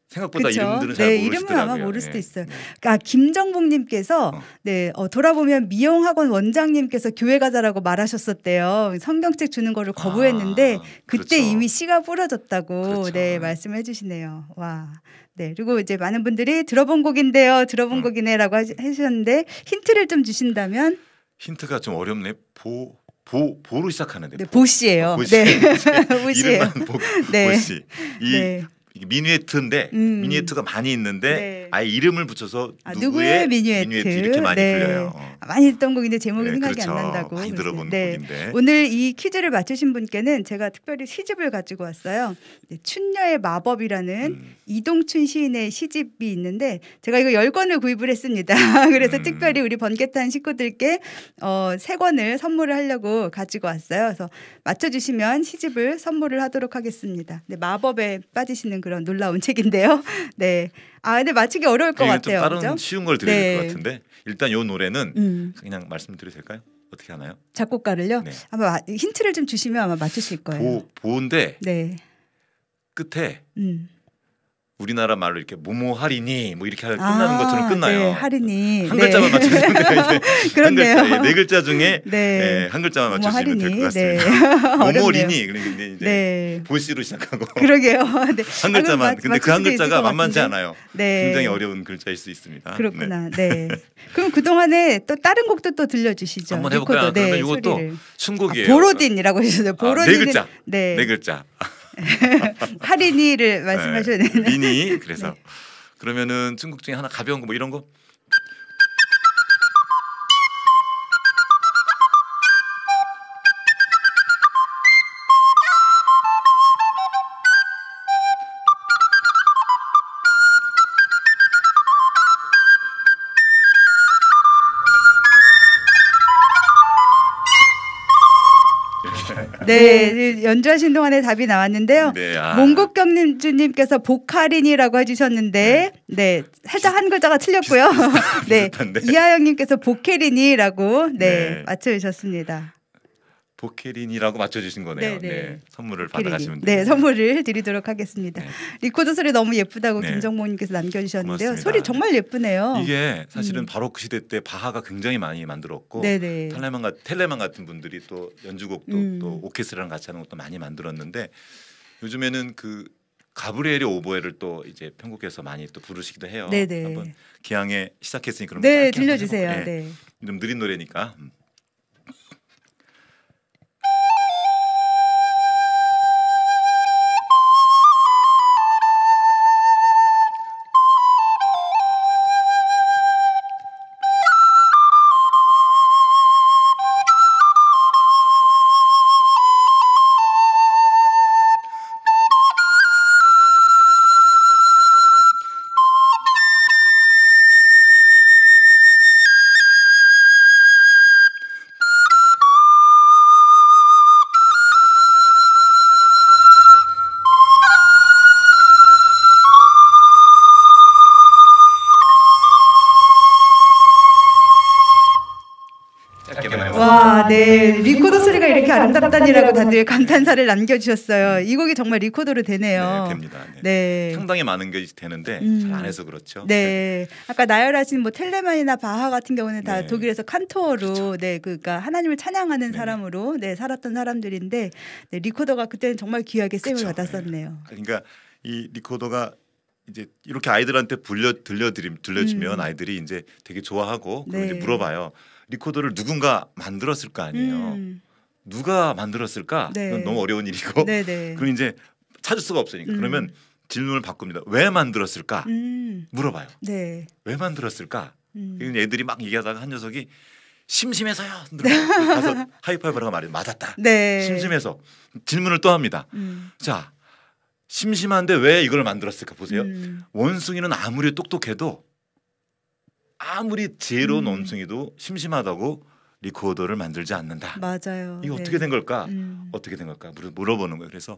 [SPEAKER 2] 생각보다
[SPEAKER 1] 그쵸?
[SPEAKER 2] 이름들은 잘
[SPEAKER 1] 네,
[SPEAKER 2] 모르시더라고요.
[SPEAKER 1] 이름은 아마 모를 수도
[SPEAKER 2] 네.
[SPEAKER 1] 있어요. 김정복님께서 네 돌아보면 미용학원 원장님께서 교회 가자라고 말하셨었대요. 성경책 주는 거를 거부했는데 그때
[SPEAKER 2] 그렇죠.
[SPEAKER 1] 이미 씨가 뿌려졌다고
[SPEAKER 2] 그렇죠.
[SPEAKER 1] 네 말씀해 주시네요. 와. 네 그리고 이제 많은 분들이 들어본 곡인데요, 들어본 곡이네라고 하셨는데 힌트를 좀 주신다면
[SPEAKER 2] 힌트가 좀 어렵네. 보로 시작하는데.
[SPEAKER 1] 네, 보씨예요.
[SPEAKER 2] 보씨.
[SPEAKER 1] 네, 보씨예요.
[SPEAKER 2] 이름만
[SPEAKER 1] 네.
[SPEAKER 2] 보씨.
[SPEAKER 1] 네.
[SPEAKER 2] 이게 미뉴에트인데 미뉴에트가 많이 있는데
[SPEAKER 1] 네.
[SPEAKER 2] 아예 이름을 붙여서
[SPEAKER 1] 누구의 미뉴에트
[SPEAKER 2] 이렇게 많이
[SPEAKER 1] 네.
[SPEAKER 2] 불려요.
[SPEAKER 1] 많이 듣던 곡인데 제목이
[SPEAKER 2] 네,
[SPEAKER 1] 생각이
[SPEAKER 2] 그렇죠.
[SPEAKER 1] 안 난다고.
[SPEAKER 2] 많이
[SPEAKER 1] 그래서
[SPEAKER 2] 들어본
[SPEAKER 1] 네.
[SPEAKER 2] 곡인데.
[SPEAKER 1] 오늘 이 퀴즈를 맞추신 분께는 제가 특별히 시집을 가지고 왔어요. 네, 춘녀의 마법이라는 이동춘 시인의 시집이 있는데 제가 이거 10권을 구입을 했습니다. 그래서 특별히 우리 번개탄 식구들께 3권을 선물을 하려고 가지고 왔어요. 그래서 맞춰주시면 시집을 선물을 하도록 하겠습니다. 네, 마법에 빠지시는 그런 놀라운 책인데요. 네. 근데 맞추기 어려울 것
[SPEAKER 2] 좀
[SPEAKER 1] 같아요.
[SPEAKER 2] 다른
[SPEAKER 1] 그죠?
[SPEAKER 2] 쉬운 걸 드려야
[SPEAKER 1] 네.
[SPEAKER 2] 될 것 같은데 일단 이 노래는 그냥 말씀드려도 될까요? 어떻게 하나요?
[SPEAKER 1] 작곡가를요?
[SPEAKER 2] 네.
[SPEAKER 1] 아마 힌트를 좀 주시면 아마 맞추실 거예요.
[SPEAKER 2] 보인데
[SPEAKER 1] 네.
[SPEAKER 2] 끝에
[SPEAKER 1] 음.
[SPEAKER 2] 우리나라 말로 이렇게 뭐뭐 하리니 뭐 이렇게 끝나는 것처럼 끝나요.
[SPEAKER 1] 네, 하리니.
[SPEAKER 2] 한 글자만 맞춰주면 돼요. 이제
[SPEAKER 1] 그렇네요.
[SPEAKER 2] 한 글자, 네 글자 중에
[SPEAKER 1] 네.
[SPEAKER 2] 한 글자만
[SPEAKER 1] 뭐뭐
[SPEAKER 2] 맞춰주시면 될 것
[SPEAKER 1] 하리니.
[SPEAKER 2] 같습니다.
[SPEAKER 1] 네.
[SPEAKER 2] 뭐뭐리니 그러니까 이제
[SPEAKER 1] 네.
[SPEAKER 2] 보시로 시작하고
[SPEAKER 1] 그러게요. 네.
[SPEAKER 2] 한 글자만. 근데 그 한 글자가 만만치
[SPEAKER 1] 같은데?
[SPEAKER 2] 않아요.
[SPEAKER 1] 네.
[SPEAKER 2] 굉장히 어려운 글자일 수 있습니다.
[SPEAKER 1] 그렇구나. 네. 그럼 그 동안에 또 다른 곡도 또 들려주시죠.
[SPEAKER 2] 한번 해볼까요?
[SPEAKER 1] 리코더.
[SPEAKER 2] 그러면
[SPEAKER 1] 네,
[SPEAKER 2] 이것도
[SPEAKER 1] 소리를.
[SPEAKER 2] 춘곡이에요.
[SPEAKER 1] 보로딘이라고 하셨어요. 보로딘은
[SPEAKER 2] 네 글자.
[SPEAKER 1] 네.
[SPEAKER 2] 네 글자.
[SPEAKER 1] 하리니를 말씀하셔야 되는.
[SPEAKER 2] 리니 그래서 그러면은 춘곡 중에 하나 가벼운 거 뭐 이런 거.
[SPEAKER 1] 네, 연주하신 동안에 답이 나왔는데요.
[SPEAKER 2] 네,
[SPEAKER 1] 몽국경주님께서 보카린이라고 해주셨는데, 네, 살짝 한 글자가 틀렸고요. 네,
[SPEAKER 2] 비슷한데.
[SPEAKER 1] 이하영님께서 보케린이라고
[SPEAKER 2] 네.
[SPEAKER 1] 맞춰주셨습니다.
[SPEAKER 2] 보케린이라고 맞춰주신 거네요.
[SPEAKER 1] 네, 네.
[SPEAKER 2] 선물을
[SPEAKER 1] 보케린이.
[SPEAKER 2] 받아가시면 돼요.
[SPEAKER 1] 네, 선물을 드리도록 하겠습니다.
[SPEAKER 2] 네.
[SPEAKER 1] 리코더 소리 너무 예쁘다고
[SPEAKER 2] 네.
[SPEAKER 1] 김정모님께서 남겨주셨는데요.
[SPEAKER 2] 고맙습니다.
[SPEAKER 1] 소리 정말 예쁘네요.
[SPEAKER 2] 이게 사실은 바로크 시대 때 바하가 굉장히 많이 만들었고
[SPEAKER 1] 네네.
[SPEAKER 2] 텔레만 같은 분들이 또 연주곡도 또 오케스트라랑 같이 하는 것도 많이 만들었는데 요즘에는 그 가브리엘의 오보에를 또 이제 편곡해서 많이 또 부르시기도 해요.
[SPEAKER 1] 네네.
[SPEAKER 2] 한번 기왕에 시작했으니 그럼
[SPEAKER 1] 네,
[SPEAKER 2] 짧게 한번
[SPEAKER 1] 들려주세요.
[SPEAKER 2] 해볼까요?
[SPEAKER 1] 네.
[SPEAKER 2] 좀 느린 노래니까.
[SPEAKER 1] 와, 네. 리코더 소리가 이렇게 아름답다니라고 다들 감탄사를 남겨주셨어요. 이 곡이 정말 리코더로 되네요.
[SPEAKER 2] 네, 됩니다. 네.
[SPEAKER 1] 네.
[SPEAKER 2] 상당히 많은 게 되는데 잘 안 해서 그렇죠.
[SPEAKER 1] 네. 아까 나열하신 뭐 텔레만이나 바하 같은 경우는 다
[SPEAKER 2] 네.
[SPEAKER 1] 독일에서 칸토어로
[SPEAKER 2] 그렇죠.
[SPEAKER 1] 네, 그러니까 하나님을 찬양하는
[SPEAKER 2] 네.
[SPEAKER 1] 사람으로 네, 살았던 사람들인데 네, 리코더가 그때는 정말 귀하게 쓰임을
[SPEAKER 2] 그쵸.
[SPEAKER 1] 받았었네요.
[SPEAKER 2] 그러니까 이 리코더가 이제 이렇게 아이들한테 들려주면 아이들이 이제 되게 좋아하고 그리고
[SPEAKER 1] 네.
[SPEAKER 2] 이제 물어봐요. 리코더를 누군가 만들었을 거 아니에요. 누가 만들었을까?
[SPEAKER 1] 네.
[SPEAKER 2] 그건 너무 어려운 일이고.
[SPEAKER 1] 네, 네.
[SPEAKER 2] 그럼 이제 찾을 수가 없으니까. 그러면 질문을 바꿉니다. 왜 만들었을까? 물어봐요.
[SPEAKER 1] 네.
[SPEAKER 2] 왜 만들었을까? 그리고 애들이 막 얘기하다가 한 녀석이 심심해서요. 가서 하이파이브를 하고 말해요. 맞았다.
[SPEAKER 1] 네.
[SPEAKER 2] 심심해서. 질문을 또 합니다. 자, 심심한데 왜 이걸 만들었을까 보세요. 원숭이는 아무리 똑똑해도 아무리 지혜로운 원숭이도 심심하다고 리코더를 만들지 않는다.
[SPEAKER 1] 맞아요.
[SPEAKER 2] 이게
[SPEAKER 1] 네.
[SPEAKER 2] 어떻게 된 걸까? 어떻게 된 걸까? 물어보는 거예요. 그래서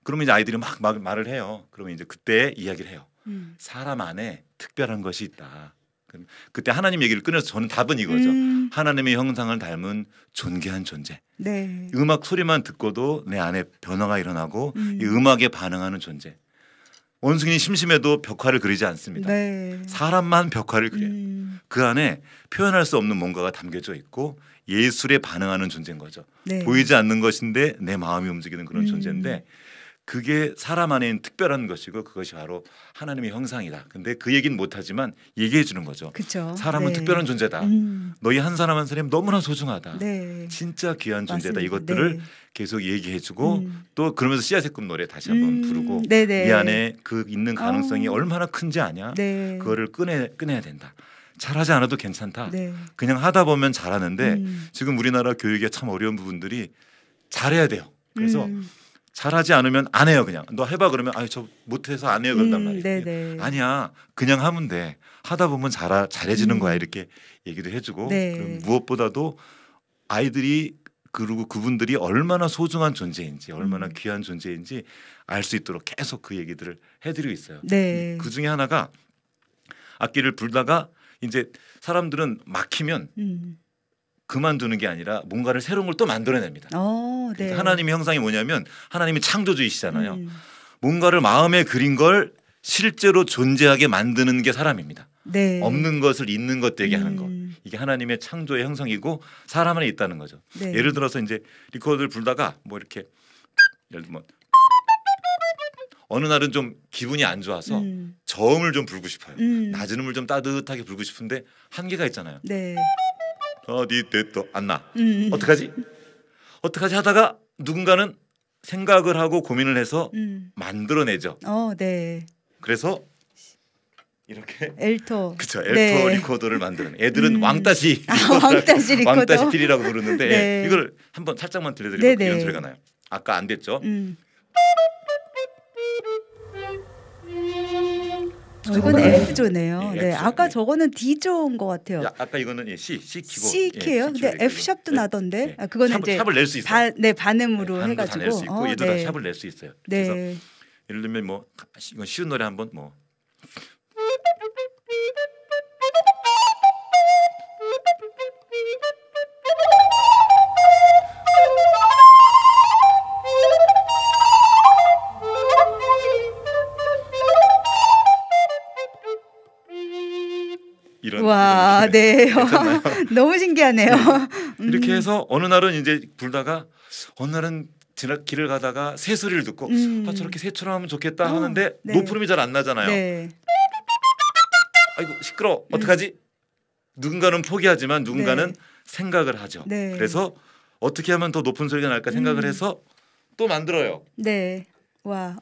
[SPEAKER 2] 그러면 이제 아이들이 막 말을 해요. 그러면 이제 그때 이야기를 해요. 사람 안에 특별한 것이 있다. 그럼 그때 하나님 얘기를 꺼내서 저는 답은 이거죠. 하나님의 형상을 닮은 존귀한 존재.
[SPEAKER 1] 네.
[SPEAKER 2] 음악 소리만 듣고도 내 안에 변화가 일어나고 이 음악에 반응하는 존재. 원숭이는 심심해도 벽화를 그리지 않습니다.
[SPEAKER 1] 네.
[SPEAKER 2] 사람만 벽화를 그려요. 그 안에 표현할 수 없는 뭔가가 담겨져 있고 예술에 반응하는 존재인 거죠.
[SPEAKER 1] 네.
[SPEAKER 2] 보이지 않는 것인데 내 마음이 움직이는 그런 존재인데 그게 사람 안에 있는 특별한 것이고 그것이 바로 하나님의 형상이다. 근데 그 얘기는 못하지만 얘기해 주는 거죠.
[SPEAKER 1] 그쵸.
[SPEAKER 2] 사람은
[SPEAKER 1] 네.
[SPEAKER 2] 특별한 존재다. 너희 한 사람 한 사람이 너무나 소중하다.
[SPEAKER 1] 네.
[SPEAKER 2] 진짜 귀한 존재다.
[SPEAKER 1] 맞습니다.
[SPEAKER 2] 이것들을
[SPEAKER 1] 네.
[SPEAKER 3] 계속 얘기해주고 또 그러면서 씨앗의 꿈 노래 다시 한번 부르고
[SPEAKER 1] 네네.
[SPEAKER 3] 이 안에 그 있는 가능성이 얼마나 큰지 아냐?
[SPEAKER 1] 네.
[SPEAKER 3] 그거를 꺼내야 된다. 잘하지 않아도 괜찮다.
[SPEAKER 1] 네.
[SPEAKER 3] 그냥 하다 보면 잘하는데 지금 우리나라 교육에 참 어려운 부분들이 잘해야 돼요. 그래서 잘하지 않으면 안 해요. 그냥 너 해봐 그러면 아니 저 못해서 안 해요 그런단 말이에요.
[SPEAKER 1] 네네.
[SPEAKER 3] 아니야 그냥 하면 돼. 하다 보면 잘해지는 거야 이렇게 얘기도 해주고
[SPEAKER 1] 네.
[SPEAKER 3] 그럼 무엇보다도 아이들이 그리고 그분들이 얼마나 소중한 존재인지 얼마나 귀한 존재인지 알 수 있도록 계속 그 얘기들을 해드리고 있어요.
[SPEAKER 1] 네.
[SPEAKER 3] 그 중에 하나가 악기를 불다가 이제 사람들은 막히면 그만두는 게 아니라 뭔가를 새로운 걸 또 만들어냅니다.
[SPEAKER 1] 네.
[SPEAKER 3] 그러니까 하나님의 형상이 뭐냐면 하나님이 창조주이시잖아요. 뭔가를 마음에 그린 걸 실제로 존재하게 만드는 게 사람입니다.
[SPEAKER 1] 네.
[SPEAKER 3] 없는 것을 있는 것 되게 하는 거. 이게 하나님의 창조의 형상이고 사람 안에 있다는 거죠.
[SPEAKER 1] 네.
[SPEAKER 3] 예를 들어서 이제 리코더를 불다가 뭐 이렇게 예를 들면 어느 날은 좀 기분이 안 좋아서 저음을 좀 불고 싶어요. 낮은 음을 좀 따뜻하게 불고 싶은데 한계가 있잖아요.
[SPEAKER 1] 네.
[SPEAKER 3] 어디 됐도 안 나. 어떡하지? 어떡하지 하다가 누군가는 생각을 하고 고민을 해서 만들어내죠.
[SPEAKER 1] 네.
[SPEAKER 3] 그래서 이렇게
[SPEAKER 1] 엘토.
[SPEAKER 3] 그렇죠. 엘토
[SPEAKER 1] 네.
[SPEAKER 3] 리코더를 만드는 애들은 왕따시
[SPEAKER 1] 왕따시 리코더.
[SPEAKER 3] 왕따시 필이라고 부르는데
[SPEAKER 1] 네.
[SPEAKER 3] 이걸 한번 살짝만 들려드리면
[SPEAKER 1] 네네.
[SPEAKER 3] 이런 소리가 나요. 아까 안 됐죠?
[SPEAKER 1] 이건 F조네요.
[SPEAKER 3] 예,
[SPEAKER 1] 네,
[SPEAKER 3] F조.
[SPEAKER 1] 아까
[SPEAKER 3] 네.
[SPEAKER 1] 저거는 D조인 것 같아요.
[SPEAKER 3] 아까 이거는 C 키고
[SPEAKER 1] C 키예요. 근데 F 샵도 나던데. 아, 그거는 이제
[SPEAKER 3] 샵을 낼 수 있어요.
[SPEAKER 1] 반음으로
[SPEAKER 3] 반음도
[SPEAKER 1] 해가지고.
[SPEAKER 3] 다 낼 수 있고 얘도
[SPEAKER 1] 네.
[SPEAKER 3] 다 샵을 낼 수 있어요. 그래서
[SPEAKER 1] 네.
[SPEAKER 3] 예를 들면 뭐 이건 쉬운 노래 한번 뭐 이런
[SPEAKER 1] 와,
[SPEAKER 3] 이런
[SPEAKER 1] 네.
[SPEAKER 3] 괜찮나요?
[SPEAKER 1] 너무 신기하네요.
[SPEAKER 3] 이렇게 해서 어느 날은 이제 불다가 어느 날은 길을 가다가 새 소리를 듣고 아 저렇게 새처럼 하면 좋겠다 하는데
[SPEAKER 1] 네.
[SPEAKER 3] 높음이 잘 안 나잖아요.
[SPEAKER 1] 네.
[SPEAKER 3] 아이고 시끄러. 어떡하지? 누군가는 포기하지만 누군가는
[SPEAKER 1] 네.
[SPEAKER 3] 생각을 하죠.
[SPEAKER 1] 네.
[SPEAKER 3] 그래서 어떻게 하면 더 높은 소리가 날까 생각을 해서 또 만들어요.
[SPEAKER 1] 네. 와.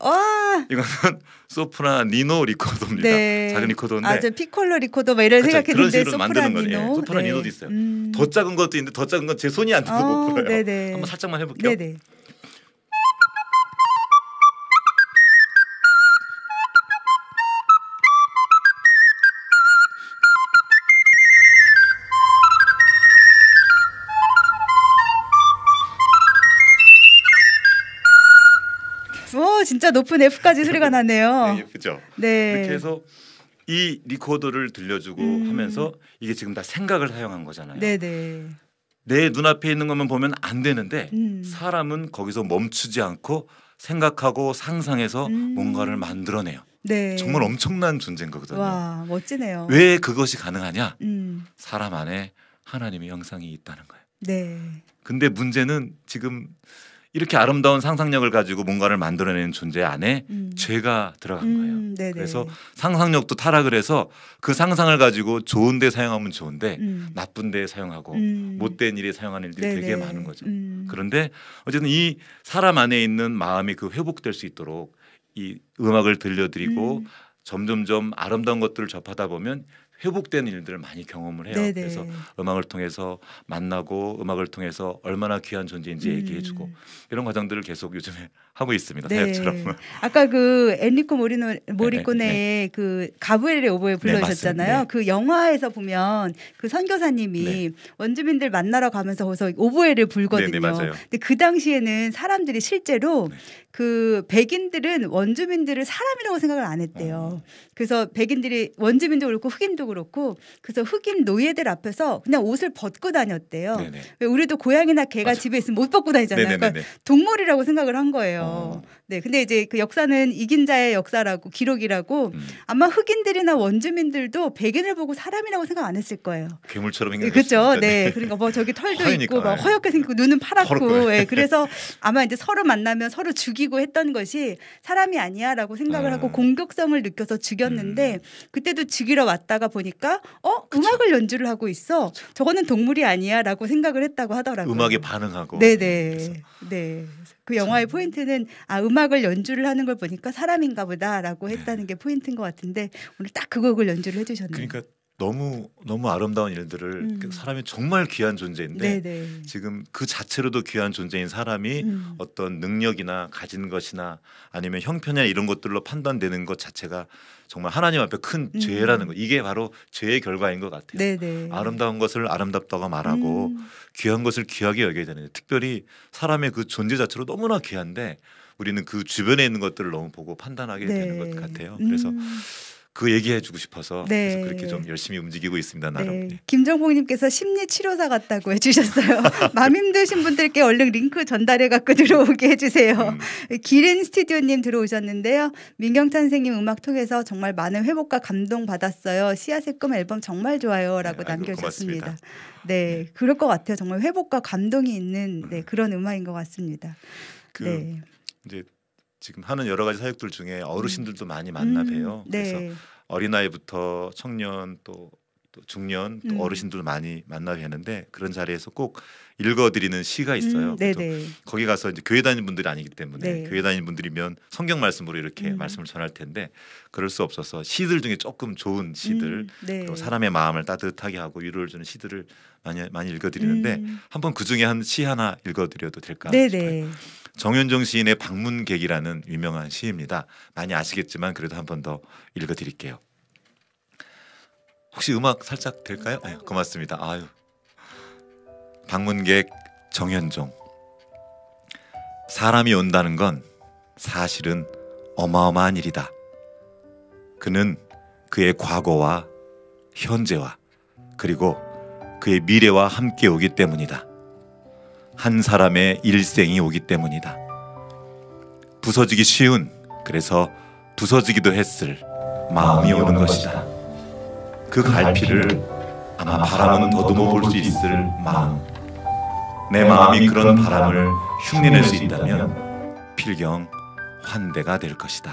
[SPEAKER 3] 이거는 소프라 니노 리코더입니다.
[SPEAKER 1] 네.
[SPEAKER 3] 작은 리코더인데
[SPEAKER 1] 아, 저 피콜로 리코더 막 이런
[SPEAKER 3] 그렇죠. 그런
[SPEAKER 1] 생각했는데
[SPEAKER 3] 식으로 만드는 거예요.
[SPEAKER 1] 소프라니노.
[SPEAKER 3] 소프라니노도 있어요. 더 작은 것도 있는데 더 작은 건 제 손이 안 닿아서 못 불어요.
[SPEAKER 1] 네네.
[SPEAKER 3] 한번 살짝만 해볼게요.
[SPEAKER 1] 네네. 진짜 높은 F까지 소리가 나네요.
[SPEAKER 3] 네, 예쁘죠.
[SPEAKER 1] 네.
[SPEAKER 3] 이렇게 해서 이 리코더를 들려주고 하면서 이게 지금 다 생각을 사용한 거잖아요.
[SPEAKER 1] 네네.
[SPEAKER 3] 내 눈앞에 있는 것만 보면 안 되는데 사람은 거기서 멈추지 않고 생각하고 상상해서 뭔가를 만들어내요.
[SPEAKER 1] 네.
[SPEAKER 3] 정말 엄청난 존재인 거거든요.
[SPEAKER 1] 와, 멋지네요.
[SPEAKER 3] 왜 그것이 가능하냐?
[SPEAKER 1] 음.
[SPEAKER 3] 사람 안에 하나님의 형상이 있다는 거예요.
[SPEAKER 1] 네.
[SPEAKER 3] 근데 문제는 지금 이렇게 아름다운 상상력을 가지고 뭔가를 만들어내는 존재 안에 죄가 들어간 거예요.
[SPEAKER 1] 네네.
[SPEAKER 3] 그래서 상상력도 타락을 해서 그 상상을 가지고 좋은 데 사용하면 좋은데 나쁜 데 사용하고 못된 일에 사용하는 일들이
[SPEAKER 1] 네네.
[SPEAKER 3] 되게 많은 거죠. 그런데 어쨌든 이 사람 안에 있는 마음이 그 회복될 수 있도록 이 음악을 들려드리고 점점점 아름다운 것들을 접하다 보면 회복되는 일들을 많이 경험을 해요.
[SPEAKER 1] 네네.
[SPEAKER 3] 그래서 음악을 통해서 만나고 음악을 통해서 얼마나 귀한 존재인지 얘기해주고 이런 과정들을 계속 요즘에 하고 있습니다.
[SPEAKER 1] 네.
[SPEAKER 3] 사역처럼.
[SPEAKER 1] 아까 그 엔리코 모리코네의 그 가브리엘의 오보에 불러주셨잖아요.
[SPEAKER 3] 맞습니다. 네.
[SPEAKER 1] 그 영화에서 보면 그 선교사님이 원주민들 만나러 가면서 거기서 오보에를 불거든요.
[SPEAKER 3] 네, 맞아요.
[SPEAKER 1] 근데 그 당시에는 사람들이 실제로 그 백인들은 원주민들을 사람이라고 생각을 안 했대요. 그래서 백인들이 원주민도 그렇고 흑인도 그렇고 그래서 흑인 노예들 앞에서 그냥 옷을 벗고 다녔대요.
[SPEAKER 3] 네네.
[SPEAKER 1] 왜 우리도 고양이나 개가 집에 있으면 못 벗고 다니잖아요.
[SPEAKER 3] 네네네네.
[SPEAKER 1] 그러니까 동물이라고 생각을 한 거예요. 네, 근데 이제 그 역사는 이긴 자의 역사라고 기록이라고 아마 흑인들이나 원주민들도 백인을 보고 사람이라고 생각 안 했을 거예요.
[SPEAKER 3] 괴물처럼 생겼
[SPEAKER 1] 그렇죠. 네, 그러니까 뭐 저기 털도
[SPEAKER 3] 허이니까,
[SPEAKER 1] 있고 막
[SPEAKER 3] 예.
[SPEAKER 1] 허옇게 생기고 눈은 파랗고,
[SPEAKER 3] 파랗고,
[SPEAKER 1] 예, 그래서 아마 이제 서로 만나면 서로 죽이고 했던 것이 사람이 아니야라고 생각을 하고 공격성을 느껴서 죽였는데 그때도 죽이러 왔다가 보니까 음악을 연주를 하고 있어. 저거는 동물이 아니야라고 생각을 했다고 하더라고요.
[SPEAKER 3] 음악에 반응하고.
[SPEAKER 1] 네네.
[SPEAKER 3] 그래서
[SPEAKER 1] 네. 그 영화의 포인트는 음악을 연주를 하는 걸 보니까 사람인가 보다라고 했다는 게 포인트인 것 같은데 오늘 딱 그 곡을 연주를 해주셨네요.
[SPEAKER 3] 그러니까 너무 아름다운 일들을 사람이 정말 귀한 존재인데
[SPEAKER 1] 네네.
[SPEAKER 3] 지금 그 자체로도 귀한 존재인 사람이 어떤 능력이나 가진 것이나 아니면 형편이나 이런 것들로 판단되는 것 자체가 정말 하나님 앞에 큰 죄라는 거. 이게 바로 죄의 결과인 것 같아요.
[SPEAKER 1] 네네.
[SPEAKER 3] 아름다운 것을 아름답다고 말하고 귀한 것을 귀하게 여겨야 되는데 특별히 사람의 그 존재 자체로 너무나 귀한데 우리는 그 주변에 있는 것들을 너무 보고 판단하게 되는 것 같아요. 그래서 그 얘기해주고 싶어서
[SPEAKER 1] 네.
[SPEAKER 3] 그래서 그렇게 좀 열심히 움직이고 있습니다. 나름.
[SPEAKER 1] 네.
[SPEAKER 3] 네.
[SPEAKER 1] 김정복님께서 심리 치료사 같다고 해주셨어요. 마음 힘드신 분들께 얼른 링크 전달해 갖고 들어오게 해주세요. 기린 스튜디오님 들어오셨는데요. 민경찬 선생님 음악 통해서 정말 많은 회복과 감동 받았어요. 씨앗의 꿈 앨범 정말 좋아요라고
[SPEAKER 3] 네, 아이고,
[SPEAKER 1] 남겨주셨습니다.
[SPEAKER 3] 고맙습니다.
[SPEAKER 1] 네, 그럴 것 같아요. 정말 회복과 감동이 있는 그런 음악인 것 같습니다.
[SPEAKER 3] 그
[SPEAKER 1] 네.
[SPEAKER 3] 이제 지금 하는 여러 가지 사역들 중에 어르신들도 많이 만나 봬요.
[SPEAKER 1] 네.
[SPEAKER 3] 그래서 어린아이부터 청년 또 중년 또 어르신들 많이 만나 뵈는데 그런 자리에서 꼭 읽어드리는 시가 있어요. 그래서
[SPEAKER 1] 네네.
[SPEAKER 3] 거기 가서 이제 교회 다니는 분들이 아니기 때문에
[SPEAKER 1] 네.
[SPEAKER 3] 교회 다니는 분들이면 성경 말씀으로 이렇게 말씀을 전할 텐데 그럴 수 없어서 시들 중에 조금 좋은 시들
[SPEAKER 1] 네.
[SPEAKER 3] 또 사람의 마음을 따뜻하게 하고 위로를 주는 시들을 많이 읽어드리는데 한번 그 중에 한 시 하나 읽어드려도 될까 싶어요.
[SPEAKER 1] 네네.
[SPEAKER 3] 정현종 시인의 방문객이라는 유명한 시입니다. 많이 아시겠지만 그래도 한 번 더 읽어드릴게요. 혹시 음악 살짝 될까요? 네, 고맙습니다. 아유. 방문객 정현종. 사람이 온다는 건 사실은 어마어마한 일이다. 그는 그의 과거와 현재와 그리고 그의 미래와 함께 오기 때문이다. 한 사람의 일생이 오기 때문이다. 부서지기 쉬운, 그래서 부서지기도 했을 마음이 오는 것이다. 그 갈피를 아마 바람은 더듬어 볼 수 있을 마음. 내 마음이 그런 바람을 흉내낼 수 있다면 필경 환대가 될 것이다.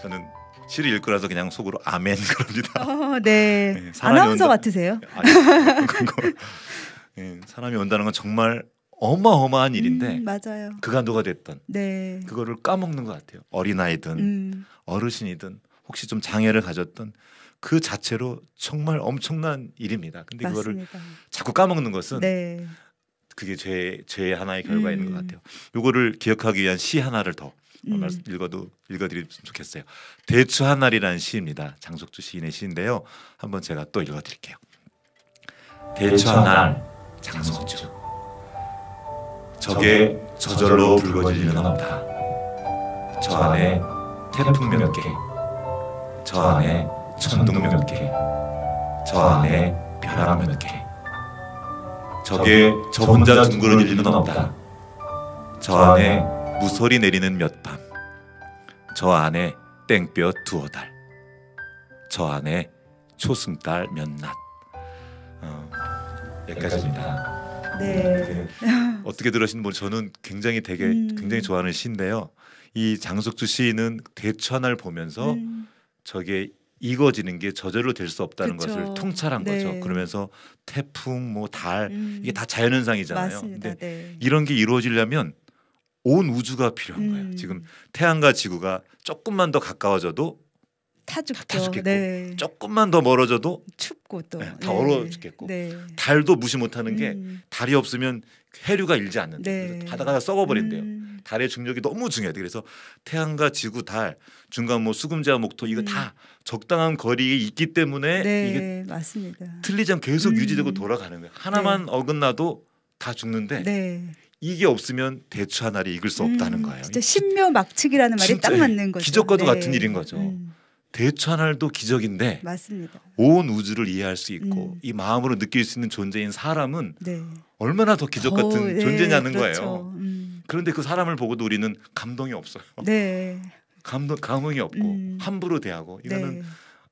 [SPEAKER 3] 저는 시를 읽고 나서 그냥 속으로 아멘 그럽니다.
[SPEAKER 1] 네.
[SPEAKER 3] 네, 사람이
[SPEAKER 1] 아나운서
[SPEAKER 3] 온다-
[SPEAKER 1] 같으세요?
[SPEAKER 3] 아니, 예, 사람이 온다는 건 정말 어마어마한 일인데
[SPEAKER 1] 맞아요.
[SPEAKER 3] 그가 누가 됐든
[SPEAKER 1] 네.
[SPEAKER 3] 그거를 까먹는 것 같아요. 어린아이든 어르신이든 혹시 좀 장애를 가졌던 그 자체로 정말 엄청난 일입니다. 근데 그거를
[SPEAKER 1] 맞습니다.
[SPEAKER 3] 자꾸 까먹는 것은
[SPEAKER 1] 네.
[SPEAKER 3] 그게 죄의 하나의 결과인 것 같아요. 요거를 기억하기 위한 시 하나를 더 읽어드리면 좋겠어요. 대추 한 알이라는 시입니다. 장석주 시인의 시인데요. 한번 제가 또 읽어드릴게요. 대추 한 알, 장석주. 적에 저절로 붉어질 일은 없다. 저 안에 태풍 몇 개, 저 안에 천둥 몇 개, 저 안에 벼락 몇 개. 적에 저 혼자 둥그러질 일은 없다. 저 안에 무소리 내리는 몇 밤, 저 안에 땡볕 두어 달, 저 안에 초승달 몇 낮. 여기까지입니다.
[SPEAKER 1] 네.
[SPEAKER 3] 어떻게 들으시는 분 저는 굉장히 굉장히 좋아하는 시인데요. 이 장석주 시인은 대추 하나를 보면서 저게 익어지는 게 저절로 될 수 없다는
[SPEAKER 1] 그쵸.
[SPEAKER 3] 것을 통찰한
[SPEAKER 1] 네.
[SPEAKER 3] 거죠. 그러면서 태풍, 뭐 달 이게 다 자연현상이잖아요.
[SPEAKER 1] 맞습니다.
[SPEAKER 3] 근데
[SPEAKER 1] 네.
[SPEAKER 3] 이런 게 이루어지려면 온 우주가 필요한 거예요. 지금 태양과 지구가 조금만 더 가까워져도
[SPEAKER 1] 타 죽죠.
[SPEAKER 3] 타 죽겠고
[SPEAKER 1] 네.
[SPEAKER 3] 조금만 더 멀어져도
[SPEAKER 1] 춥고 또
[SPEAKER 3] 네, 다 얼어 죽겠고
[SPEAKER 1] 네.
[SPEAKER 3] 달도 무시 못하는 게 달이 없으면 해류가 일지 않는데
[SPEAKER 1] 네.
[SPEAKER 3] 그래서 바다가 썩어버린대요. 달의 중력이 너무 중요해요. 그래서 태양과 지구, 달, 중간 뭐 수금제와 목토 이거 다 적당한 거리에 있기 때문에
[SPEAKER 1] 네,
[SPEAKER 3] 이게
[SPEAKER 1] 맞습니다.
[SPEAKER 3] 틀리지 않고 계속 유지되고 돌아가는 거예요. 하나만 어긋나도 다 죽는데
[SPEAKER 1] 네.
[SPEAKER 3] 이게 없으면 대추 한 알이 익을 수 없다는 거예요.
[SPEAKER 1] 진짜 신묘막측이라는 말이
[SPEAKER 3] 진짜
[SPEAKER 1] 딱 맞는 거죠.
[SPEAKER 3] 기적과도
[SPEAKER 1] 네.
[SPEAKER 3] 같은 일인 거죠. 대추 한 알도 기적인데
[SPEAKER 1] 맞습니다.
[SPEAKER 3] 온 우주를 이해할 수 있고 이 마음으로 느낄 수 있는 존재인 사람은
[SPEAKER 1] 네.
[SPEAKER 3] 얼마나 더 기적 같은
[SPEAKER 1] 네,
[SPEAKER 3] 존재냐는
[SPEAKER 1] 그렇죠.
[SPEAKER 3] 거예요. 그런데 그 사람을 보고도 우리는 감동이 없어요.
[SPEAKER 1] 네.
[SPEAKER 3] 감흥이 없고 함부로 대하고 이거는
[SPEAKER 1] 네.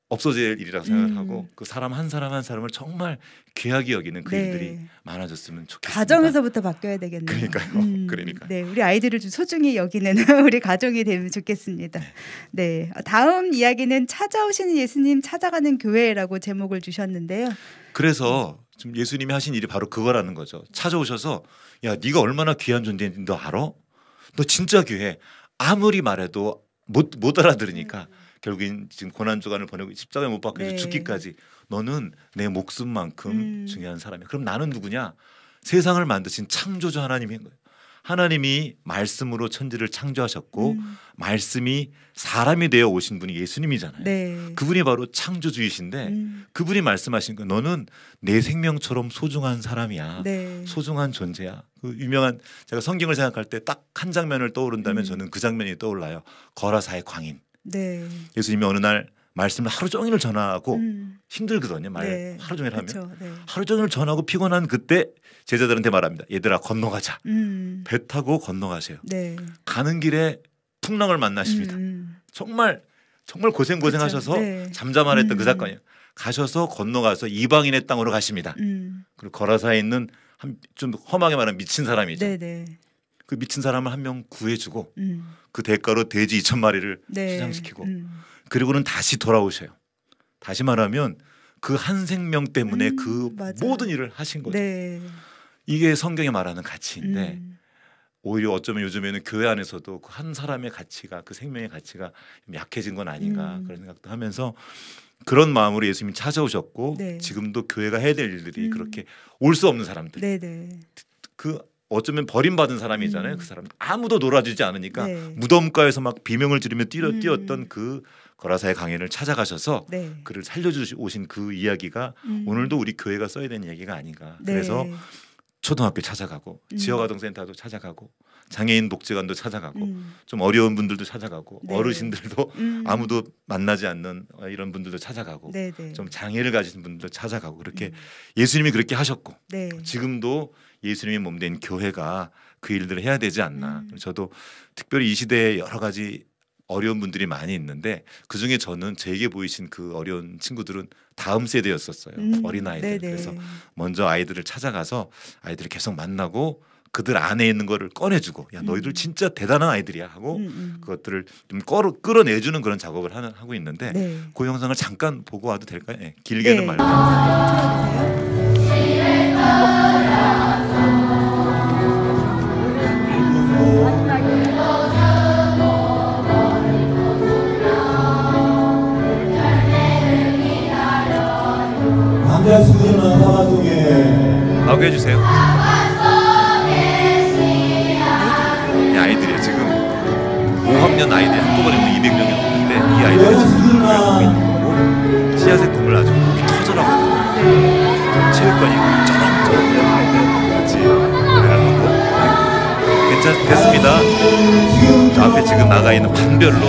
[SPEAKER 3] 없어질 일이라고 생각을 하고 그 사람 한 사람 한 사람을 정말 귀하게 여기는 그
[SPEAKER 1] 네.
[SPEAKER 3] 일들이 많아졌으면 좋겠습니다.
[SPEAKER 1] 가정에서부터 바뀌어야 되겠네요.
[SPEAKER 3] 그러니까요. 그러니까요.
[SPEAKER 1] 네, 우리 아이들을 좀 소중히 여기는 우리 가정이 되면 좋겠습니다. 네, 다음 이야기는 찾아오시는 예수님 찾아가는 교회라고 제목을 주셨는데요.
[SPEAKER 3] 그래서 지금 예수님이 하신 일이 바로 그거라는 거죠. 찾아오셔서 야 네가 얼마나 귀한 존재인지 너 알아? 너 진짜 귀해. 아무리 말해도 못 알아들으니까 결국엔 지금 고난 주간을 보내고 십자가에 못 박혀서
[SPEAKER 1] 네.
[SPEAKER 3] 죽기까지 너는 내 목숨만큼 중요한 사람이야. 그럼 나는 누구냐? 세상을 만드신 창조주 하나님인 거예요. 하나님이 말씀으로 천지를 창조하셨고 말씀이 사람이 되어 오신 분이 예수님이잖아요.
[SPEAKER 1] 네.
[SPEAKER 3] 그분이 바로 창조주이신데 그분이 말씀하신 거 너는 내 생명처럼 소중한 사람이야.
[SPEAKER 1] 네.
[SPEAKER 3] 소중한 존재야. 그 유명한 제가 성경을 생각할 때 딱 한 장면을 떠오른다면 저는 그 장면이 떠올라요. 거라사의 광인.
[SPEAKER 1] 네.
[SPEAKER 3] 예수님이 어느 날 말씀을 하루 종일 전하고 힘들거든요. 말
[SPEAKER 1] 네.
[SPEAKER 3] 하루 종일 하면
[SPEAKER 1] 그렇죠. 네.
[SPEAKER 3] 하루 종일 전하고 피곤한 그때 제자들한테 말합니다. 얘들아 건너가자. 배 타고 건너가세요.
[SPEAKER 1] 네.
[SPEAKER 3] 가는 길에 풍랑을 만나십니다. 정말 고생하셔서
[SPEAKER 1] 그렇죠. 네.
[SPEAKER 3] 잠잠하랬던 그 사건이에요. 가셔서 건너가서 이방인의 땅으로 가십니다. 그리고 거라사에 있는 좀 험하게 말하면 미친 사람이죠.
[SPEAKER 1] 네네.
[SPEAKER 3] 그 미친 사람을 한 명 구해주고 그 대가로 돼지 2,000마리를
[SPEAKER 1] 네.
[SPEAKER 3] 수장시키고 그리고는 다시 돌아오셔요. 다시 말하면 그 한 생명 때문에 그
[SPEAKER 1] 맞아요.
[SPEAKER 3] 모든 일을 하신 거죠.
[SPEAKER 1] 네.
[SPEAKER 3] 이게 성경이 말하는 가치인데 오히려 어쩌면 요즘에는 교회 안에서도 그 한 사람의 가치가 그 생명의 가치가 약해진 건 아닌가 그런 생각도 하면서 그런 마음으로 예수님이 찾아오셨고
[SPEAKER 1] 네.
[SPEAKER 3] 지금도 교회가 해야 될 일들이 그렇게 올 수 없는 사람들
[SPEAKER 1] 네네.
[SPEAKER 3] 그 어쩌면 버림받은 사람이잖아요. 그 사람 아무도 놀아주지 않으니까
[SPEAKER 1] 네.
[SPEAKER 3] 무덤가에서 막 비명을 지르며 뛰었던 그 거라사의 강연을 찾아가셔서
[SPEAKER 1] 네.
[SPEAKER 3] 그를 살려주신 그 이야기가 오늘도 우리 교회가 써야 되는 이야기가 아닌가.
[SPEAKER 1] 네.
[SPEAKER 3] 그래서 초등학교 찾아가고 지역아동센터도 찾아가고 장애인 복지관도 찾아가고 좀 어려운 분들도 찾아가고
[SPEAKER 1] 네.
[SPEAKER 3] 어르신들도 아무도 만나지 않는 이런 분들도 찾아가고
[SPEAKER 1] 네, 네.
[SPEAKER 3] 좀 장애를 가진 분들도 찾아가고 그렇게 예수님이 그렇게 하셨고
[SPEAKER 1] 네.
[SPEAKER 3] 지금도 예수님이 몸된 교회가 그 일들을 해야 되지 않나. 저도 특별히 이 시대에 여러 가지 어려운 분들이 많이 있는데 그중에 저는 제게 보이신 그 어려운 친구들은 다음 세대였었어요. 어린아이들.
[SPEAKER 1] 네네.
[SPEAKER 3] 그래서 먼저 아이들을 찾아가서 아이들을 계속 만나고 그들 안에 있는 거를 꺼내주고 야 너희들 진짜 대단한 아이들이야 하고 그것들을 좀 끌어내주는 그런 작업을 하고 있는데
[SPEAKER 1] 네.
[SPEAKER 3] 그 영상을 잠깐 보고 와도 될까요? 네, 길게는
[SPEAKER 1] 네.
[SPEAKER 3] 말고.
[SPEAKER 4] 남자 친구는 사과 속에
[SPEAKER 3] 나오게 해주세요. 이 아이들이에요. 지금 5학년 아이들이 한꺼번에 200명이 넘는데 이 아이들이 지금 꿈을 하고 있는 거고 씨앗의 꿈을 아주 목이 터져라고 체육관이 쩌렁쩌렁 같이 노래를 하고 됐습니다. 저 앞에 지금 나가 있는 판별로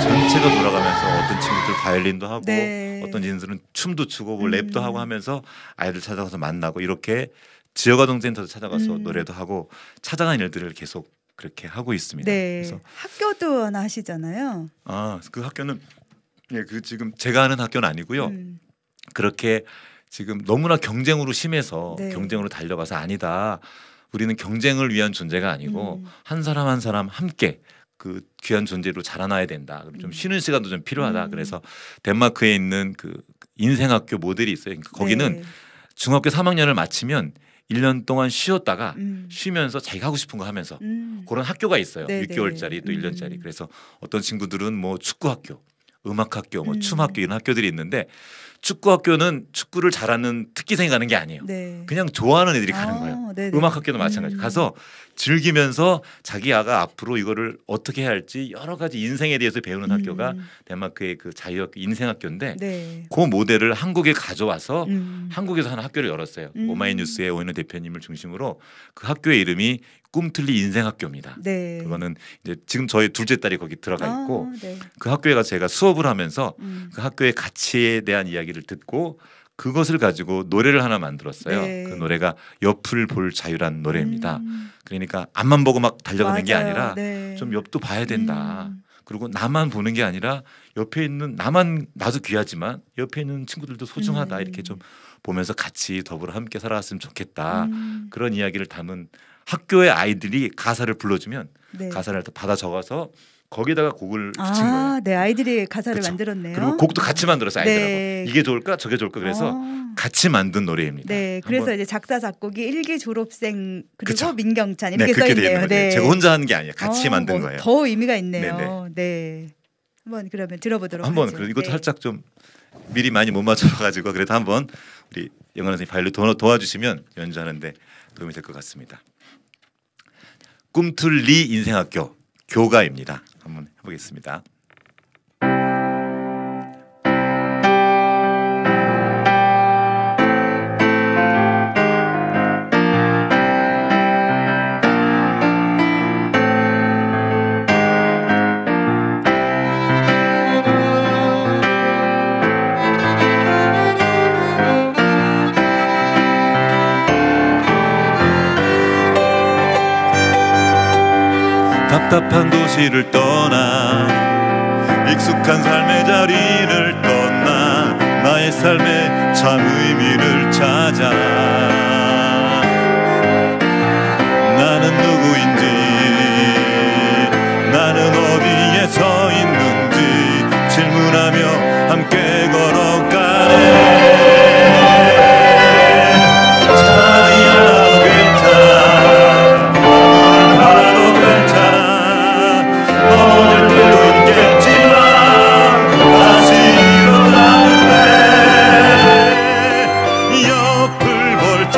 [SPEAKER 3] 전체가 돌아가면서 어떤 친구들 바이올린도 하고
[SPEAKER 1] 네.
[SPEAKER 3] 어떤 친구들은 춤도 추고 뭐 랩도 하고 하면서 아이들 찾아가서 만나고 이렇게 지역아동센터도 찾아가서 노래도 하고 찾아가는 일들을 계속 그렇게 하고 있습니다.
[SPEAKER 1] 네.
[SPEAKER 3] 그래서
[SPEAKER 1] 학교도 하나 하시잖아요.
[SPEAKER 3] 그 학교는 그 지금 제가 하는 학교는 아니고요. 그렇게 지금 너무나 경쟁으로 심해서
[SPEAKER 1] 네.
[SPEAKER 3] 경쟁으로 달려가서 아니다. 우리는 경쟁을 위한 존재가 아니고 한 사람 한 사람 함께 그 귀한 존재로 자라나야 된다. 좀 쉬는 시간도 좀 필요하다. 그래서 덴마크에 있는 그 인생학교 모델이 있어요. 그러니까 거기는
[SPEAKER 1] 네.
[SPEAKER 3] 중학교 3학년을 마치면 1년 동안 쉬었다가 쉬면서 자기가 하고 싶은 거 하면서 그런 학교가 있어요.
[SPEAKER 1] 네네.
[SPEAKER 3] 6개월짜리 또 1년짜리. 그래서 어떤 친구들은 뭐 축구학교, 음악학교, 뭐 춤학교 이런 학교들이 있는데 축구학교는 축구를 잘하는 특기생이 가는 게 아니에요.
[SPEAKER 1] 네.
[SPEAKER 3] 그냥 좋아하는 애들이 가는 거예요.
[SPEAKER 1] 네네.
[SPEAKER 3] 음악학교도 마찬가지예요. 가서 즐기면서 자기 아가 앞으로 이거를 어떻게 해야 할지 여러 가지 인생에 대해서 배우는 학교가 덴마크의 그 자유학교 인생학교인데
[SPEAKER 1] 네.
[SPEAKER 3] 그 모델을 한국에 가져와서 한국에서 하는 학교를 열었어요. 오마이뉴스의 오인호 대표님을 중심으로 그 학교의 이름이 꿈틀리 인생학교입니다.
[SPEAKER 1] 네.
[SPEAKER 3] 그거는 이제 지금 저희 둘째 딸이 거기 들어가 있고
[SPEAKER 1] 네.
[SPEAKER 3] 그 학교에 가서 제가 수업을 하면서 그 학교의 가치에 대한 이야기를 듣고 그것을 가지고 노래를 하나 만들었어요.
[SPEAKER 1] 네.
[SPEAKER 3] 그 노래가 옆을 볼 자유란 노래입니다. 그러니까 앞만 보고 막 달려가는 게
[SPEAKER 1] 맞아요.
[SPEAKER 3] 아니라
[SPEAKER 1] 네.
[SPEAKER 3] 좀 옆도 봐야 된다. 그리고 나만 보는 게 아니라 옆에 있는 나도 귀하지만 옆에 있는 친구들도 소중하다. 이렇게 좀 보면서 같이 더불어 함께 살아갔으면 좋겠다. 그런 이야기를 담은 학교의 아이들이 가사를 불러주면
[SPEAKER 1] 네.
[SPEAKER 3] 가사를 받아 적어서 거기다가 곡을 붙인 거예요.
[SPEAKER 1] 네, 아이들이 가사를
[SPEAKER 3] 그쵸.
[SPEAKER 1] 만들었네요.
[SPEAKER 3] 그리고 곡도 같이 만들었어요. 아이들하고.
[SPEAKER 1] 네.
[SPEAKER 3] 이게 좋을까 저게 좋을까 그래서 같이 만든 노래입니다.
[SPEAKER 1] 네, 그래서
[SPEAKER 3] 한번-
[SPEAKER 1] 이제 작사 작곡이 일기 졸업생 그리고
[SPEAKER 3] 그쵸.
[SPEAKER 1] 민경찬
[SPEAKER 3] 네,
[SPEAKER 1] 이렇게 써
[SPEAKER 3] 그렇게 되어
[SPEAKER 1] 있네요.
[SPEAKER 3] 있는 거예요. 제가 혼자 하는 게 아니에요. 같이 만든 거예요.
[SPEAKER 1] 더 의미가 있네요. 네. 한번 그러면 들어보도록
[SPEAKER 3] 한번
[SPEAKER 1] 하죠.
[SPEAKER 3] 그래도 이것도
[SPEAKER 1] 네.
[SPEAKER 3] 살짝 좀 미리 많이 못 맞춰봐가지고 그래도 한번 우리 영원 선생님 바이올린 도와주시면 연주하는데 도움이 될 것 같습니다. 꿈틀리 인생학교 교가입니다. 한번 해보겠습니다. 답답한 도시를 떠나 익숙한 삶의 자리를 떠나 나의 삶의 참 의미를 찾아 나는 누구인지 나는 어디에 서 있는지 질문하며 함께 걸어가네 자리야 괜찮아 알아도 괜찮아 넘어질 때도 있겠지만 다시 일어나는데 옆을 볼 자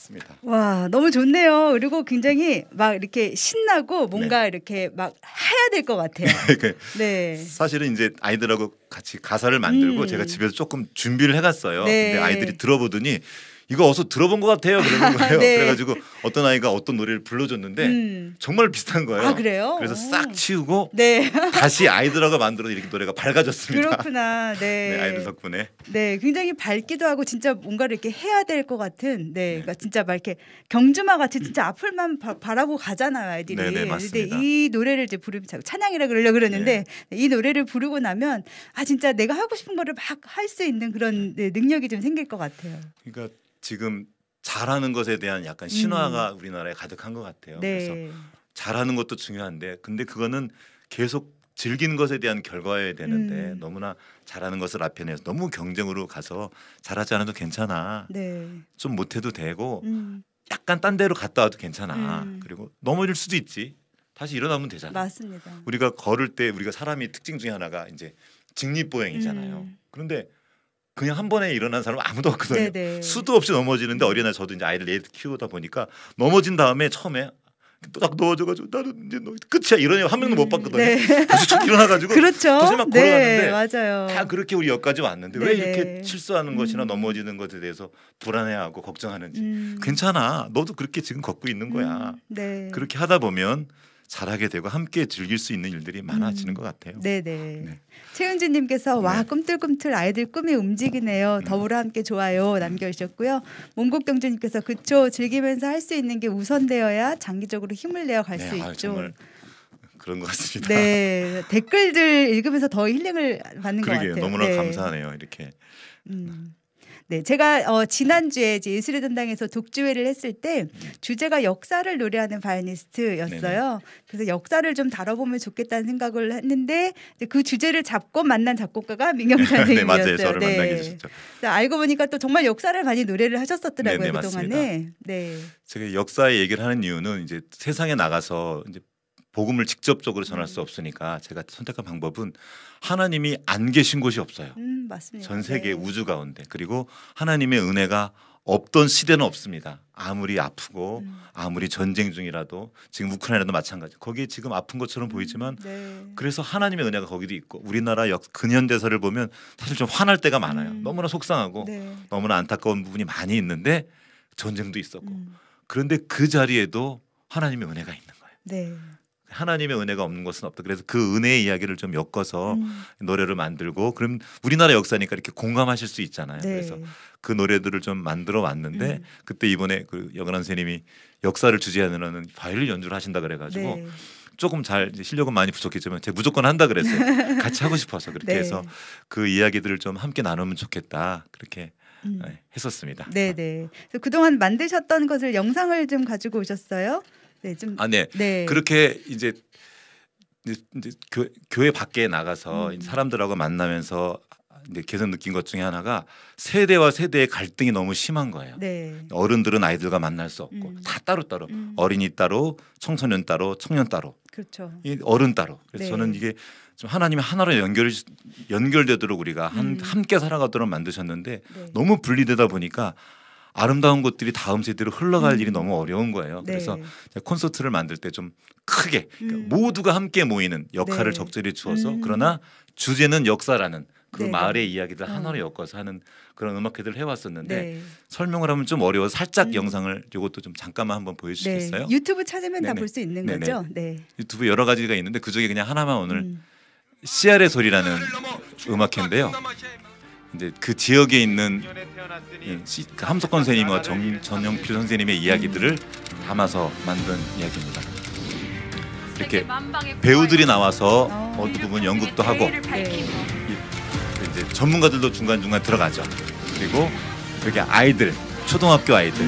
[SPEAKER 3] 맞습니다.
[SPEAKER 1] 와, 너무 좋네요. 그리고 굉장히 막 이렇게 신나고 뭔가 이렇게 막 해야 될 것 같아요. 네.
[SPEAKER 3] 사실은 이제 아이들하고 같이 가사를 만들고 제가 집에서 조금 준비를 해갔어요.
[SPEAKER 1] 네.
[SPEAKER 3] 근데 아이들이 들어보더니 이거 어디서 들어본 것 같아요. 그러는 거예요.
[SPEAKER 1] 네.
[SPEAKER 3] 그래가지고 어떤 아이가 어떤 노래를 불러줬는데 정말 비슷한 거예요.
[SPEAKER 1] 아, 그래요?
[SPEAKER 3] 그래서 싹 치우고
[SPEAKER 1] 네.
[SPEAKER 3] 다시 아이들하고 만들어 이렇게 노래가 밝아졌습니다.
[SPEAKER 1] 그렇구나. 네.
[SPEAKER 3] 네, 아이들 덕분에.
[SPEAKER 1] 네, 굉장히 밝기도 하고 진짜 뭔가를 이렇게 해야 될 것 같은. 네, 그러니까 진짜 막 이렇게 경주마 같이 진짜 앞을만 바라고 가잖아요, 아이들이.
[SPEAKER 3] 네네, 맞습니다.
[SPEAKER 1] 근데 이 노래를 이제 부르면 자꾸 찬양이라 그러려고 그러는데 이 노래를 부르고 나면 아 진짜 내가 하고 싶은 거를 막 할 수 있는 그런 능력이 좀 생길 것 같아요.
[SPEAKER 3] 그러니까 지금 잘하는 것에 대한 약간 신화가 우리나라에 가득한 것 같아요.
[SPEAKER 1] 네.
[SPEAKER 3] 그래서 잘하는 것도 중요한데 근데 그거는 계속 즐기는 것에 대한 결과여야 되는데 너무나 잘하는 것을 앞에 내서 너무 경쟁으로 가서 잘하지 않아도 괜찮아.
[SPEAKER 1] 네.
[SPEAKER 3] 좀 못해도 되고 약간 딴 데로 갔다 와도 괜찮아. 그리고 넘어질 수도 있지. 다시 일어나면 되잖아.
[SPEAKER 1] 맞습니다.
[SPEAKER 3] 우리가 걸을 때 우리가 사람이 특징 중에 하나가 이제 직립보행이잖아요. 그런데 그냥 한 번에 일어난 사람은 아무도 없거든요.
[SPEAKER 1] 네네.
[SPEAKER 3] 수도 없이 넘어지는데 어린애 저도 이제 아이들 얘 키우다 보니까 넘어진 다음에 처음에 딱 넣어져가지고 나는 이제 끝이야 이런 애 한 명도 못 봤거든요.
[SPEAKER 1] 네.
[SPEAKER 3] 다시 쭉 일어나가지고
[SPEAKER 1] 그렇죠.
[SPEAKER 3] 다시 막
[SPEAKER 1] 네,
[SPEAKER 3] 걸어갔는데
[SPEAKER 1] 맞아요.
[SPEAKER 3] 다 그렇게 우리 여기까지 왔는데 왜
[SPEAKER 1] 네네.
[SPEAKER 3] 이렇게 실수하는 것이나 넘어지는 것에 대해서 불안해하고 걱정하는지 괜찮아. 너도 그렇게 지금 걷고 있는 거야.
[SPEAKER 1] 네.
[SPEAKER 3] 그렇게 하다 보면 잘하게 되고 함께 즐길 수 있는 일들이 많아지는 것 같아요.
[SPEAKER 1] 네네.
[SPEAKER 3] 네.
[SPEAKER 1] 최은주님께서 와 꿈틀꿈틀 아이들 꿈이 움직이네요. 더불어 함께 좋아요 남겨주셨고요. 몽국경주님께서 그쵸 즐기면서 할 수 있는 게 우선되어야 장기적으로 힘을 내어 갈 수
[SPEAKER 3] 네,
[SPEAKER 1] 있죠.
[SPEAKER 3] 정말 그런 것 같습니다.
[SPEAKER 1] 네 댓글들 읽으면서 더 힐링을 받는 것
[SPEAKER 3] 그러게요.
[SPEAKER 1] 같아요.
[SPEAKER 3] 너무나
[SPEAKER 1] 네.
[SPEAKER 3] 감사하네요. 이렇게.
[SPEAKER 1] 네, 제가 지난주에 이제 예술의 전당에서 독주회를 했을 때 주제가 역사를 노래하는 바이오니스트였어요. 그래서 역사를 좀 다뤄보면 좋겠다는 생각을 했는데 이제 그 주제를 잡고 만난 작곡가가 민경
[SPEAKER 3] 네
[SPEAKER 1] 선생님이었어요.
[SPEAKER 3] 맞아요. 저를 만나게 해주셨죠.
[SPEAKER 1] 알고 보니까 또 정말 역사를 많이 노래를 하셨었더라고요.
[SPEAKER 3] 네, 네,
[SPEAKER 1] 그동안에. 네.
[SPEAKER 3] 제가 역사의 얘기를 하는 이유는 이제 세상에 나가서 이제 복음을 직접적으로 전할 수 없으니까 제가 선택한 방법은 하나님이 안 계신 곳이 없어요.
[SPEAKER 1] 맞습니다.
[SPEAKER 3] 전 세계
[SPEAKER 1] 네.
[SPEAKER 3] 우주 가운데 그리고 하나님의 은혜가 없던 시대는 없습니다. 아무리 아프고 아무리 전쟁 중이라도 지금 우크라이나도 마찬가지. 거기에 지금 아픈 것처럼 보이지만
[SPEAKER 1] 네.
[SPEAKER 3] 그래서 하나님의 은혜가 거기도 있고 우리나라 근현대사를 보면 사실 좀 화날 때가 많아요. 너무나 속상하고
[SPEAKER 1] 네.
[SPEAKER 3] 너무나 안타까운 부분이 많이 있는데 전쟁도 있었고 그런데 그 자리에도 하나님의 은혜가 있는 거예요.
[SPEAKER 1] 네.
[SPEAKER 3] 하나님의 은혜가 없는 것은 없다. 그래서 그 은혜의 이야기를 좀 엮어서 노래를 만들고 그럼 우리나라 역사니까 이렇게 공감하실 수 있잖아요.
[SPEAKER 1] 네.
[SPEAKER 3] 그래서 그 노래들을 좀 만들어 왔는데 그때 이번에 그 여근한 선생님이 역사를 주제하는 바이올린 연주를 하신다 그래가지고
[SPEAKER 1] 네.
[SPEAKER 3] 조금 잘 실력은 많이 부족했지만 제가 무조건 한다 그랬어요. 같이 하고 싶어서 그렇게
[SPEAKER 1] 네.
[SPEAKER 3] 해서 그 이야기들을 좀 함께 나누면 좋겠다 그렇게 했었습니다.
[SPEAKER 1] 네네. 그래서 그동안 만드셨던 것을 영상을 좀 가지고 오셨어요. 네, 좀.
[SPEAKER 3] 네.
[SPEAKER 1] 네.
[SPEAKER 3] 그렇게 이제 교회 밖에 나가서 사람들하고 만나면서 이제 계속 느낀 것 중에 하나가 세대와 세대의 갈등이 너무 심한 거예요.
[SPEAKER 1] 네.
[SPEAKER 3] 어른들은 아이들과 만날 수 없고 다 따로따로 어린이 따로 청소년 따로 청년 따로
[SPEAKER 1] 그렇죠.
[SPEAKER 3] 이 어른 따로. 그래서
[SPEAKER 1] 네.
[SPEAKER 3] 저는 이게 좀 하나님이 하나로 연결되도록 우리가 함께 살아가도록 만드셨는데
[SPEAKER 1] 네.
[SPEAKER 3] 너무 분리되다 보니까 아름다운 것들이 다음 세대로 흘러갈 일이 너무 어려운 거예요.
[SPEAKER 1] 네.
[SPEAKER 3] 그래서 제가 콘서트를 만들 때 좀 크게 그러니까 모두가 함께 모이는 역할을
[SPEAKER 1] 네.
[SPEAKER 3] 적절히 주어서 그러나 주제는 역사라는 그
[SPEAKER 1] 네.
[SPEAKER 3] 마을의 이야기들 하나로 엮어서 하는 그런 음악회들을 해왔었는데
[SPEAKER 1] 네.
[SPEAKER 3] 설명을 하면 좀 어려워서 살짝 영상을 이것도 좀 잠깐만 한번 보여주시겠어요?
[SPEAKER 1] 네. 유튜브 찾으면 다
[SPEAKER 3] 네네.
[SPEAKER 1] 볼 수 있는
[SPEAKER 3] 네네.
[SPEAKER 1] 거죠. 네.
[SPEAKER 3] 유튜브 여러 가지가 있는데 그 중에 그냥 하나만 오늘 씨알의 소리라는 음악회인데요. 이제 그 지역에 있는 그 함석권 선생님과 전영필 선생님의 이야기들을 담아서 만든 이야기입니다. 이렇게 배우들이 나와서 어느 부분 연극도 하고
[SPEAKER 1] 네.
[SPEAKER 3] 이제 전문가들도 중간중간 들어가죠. 그리고 여기 아이들, 초등학교 아이들,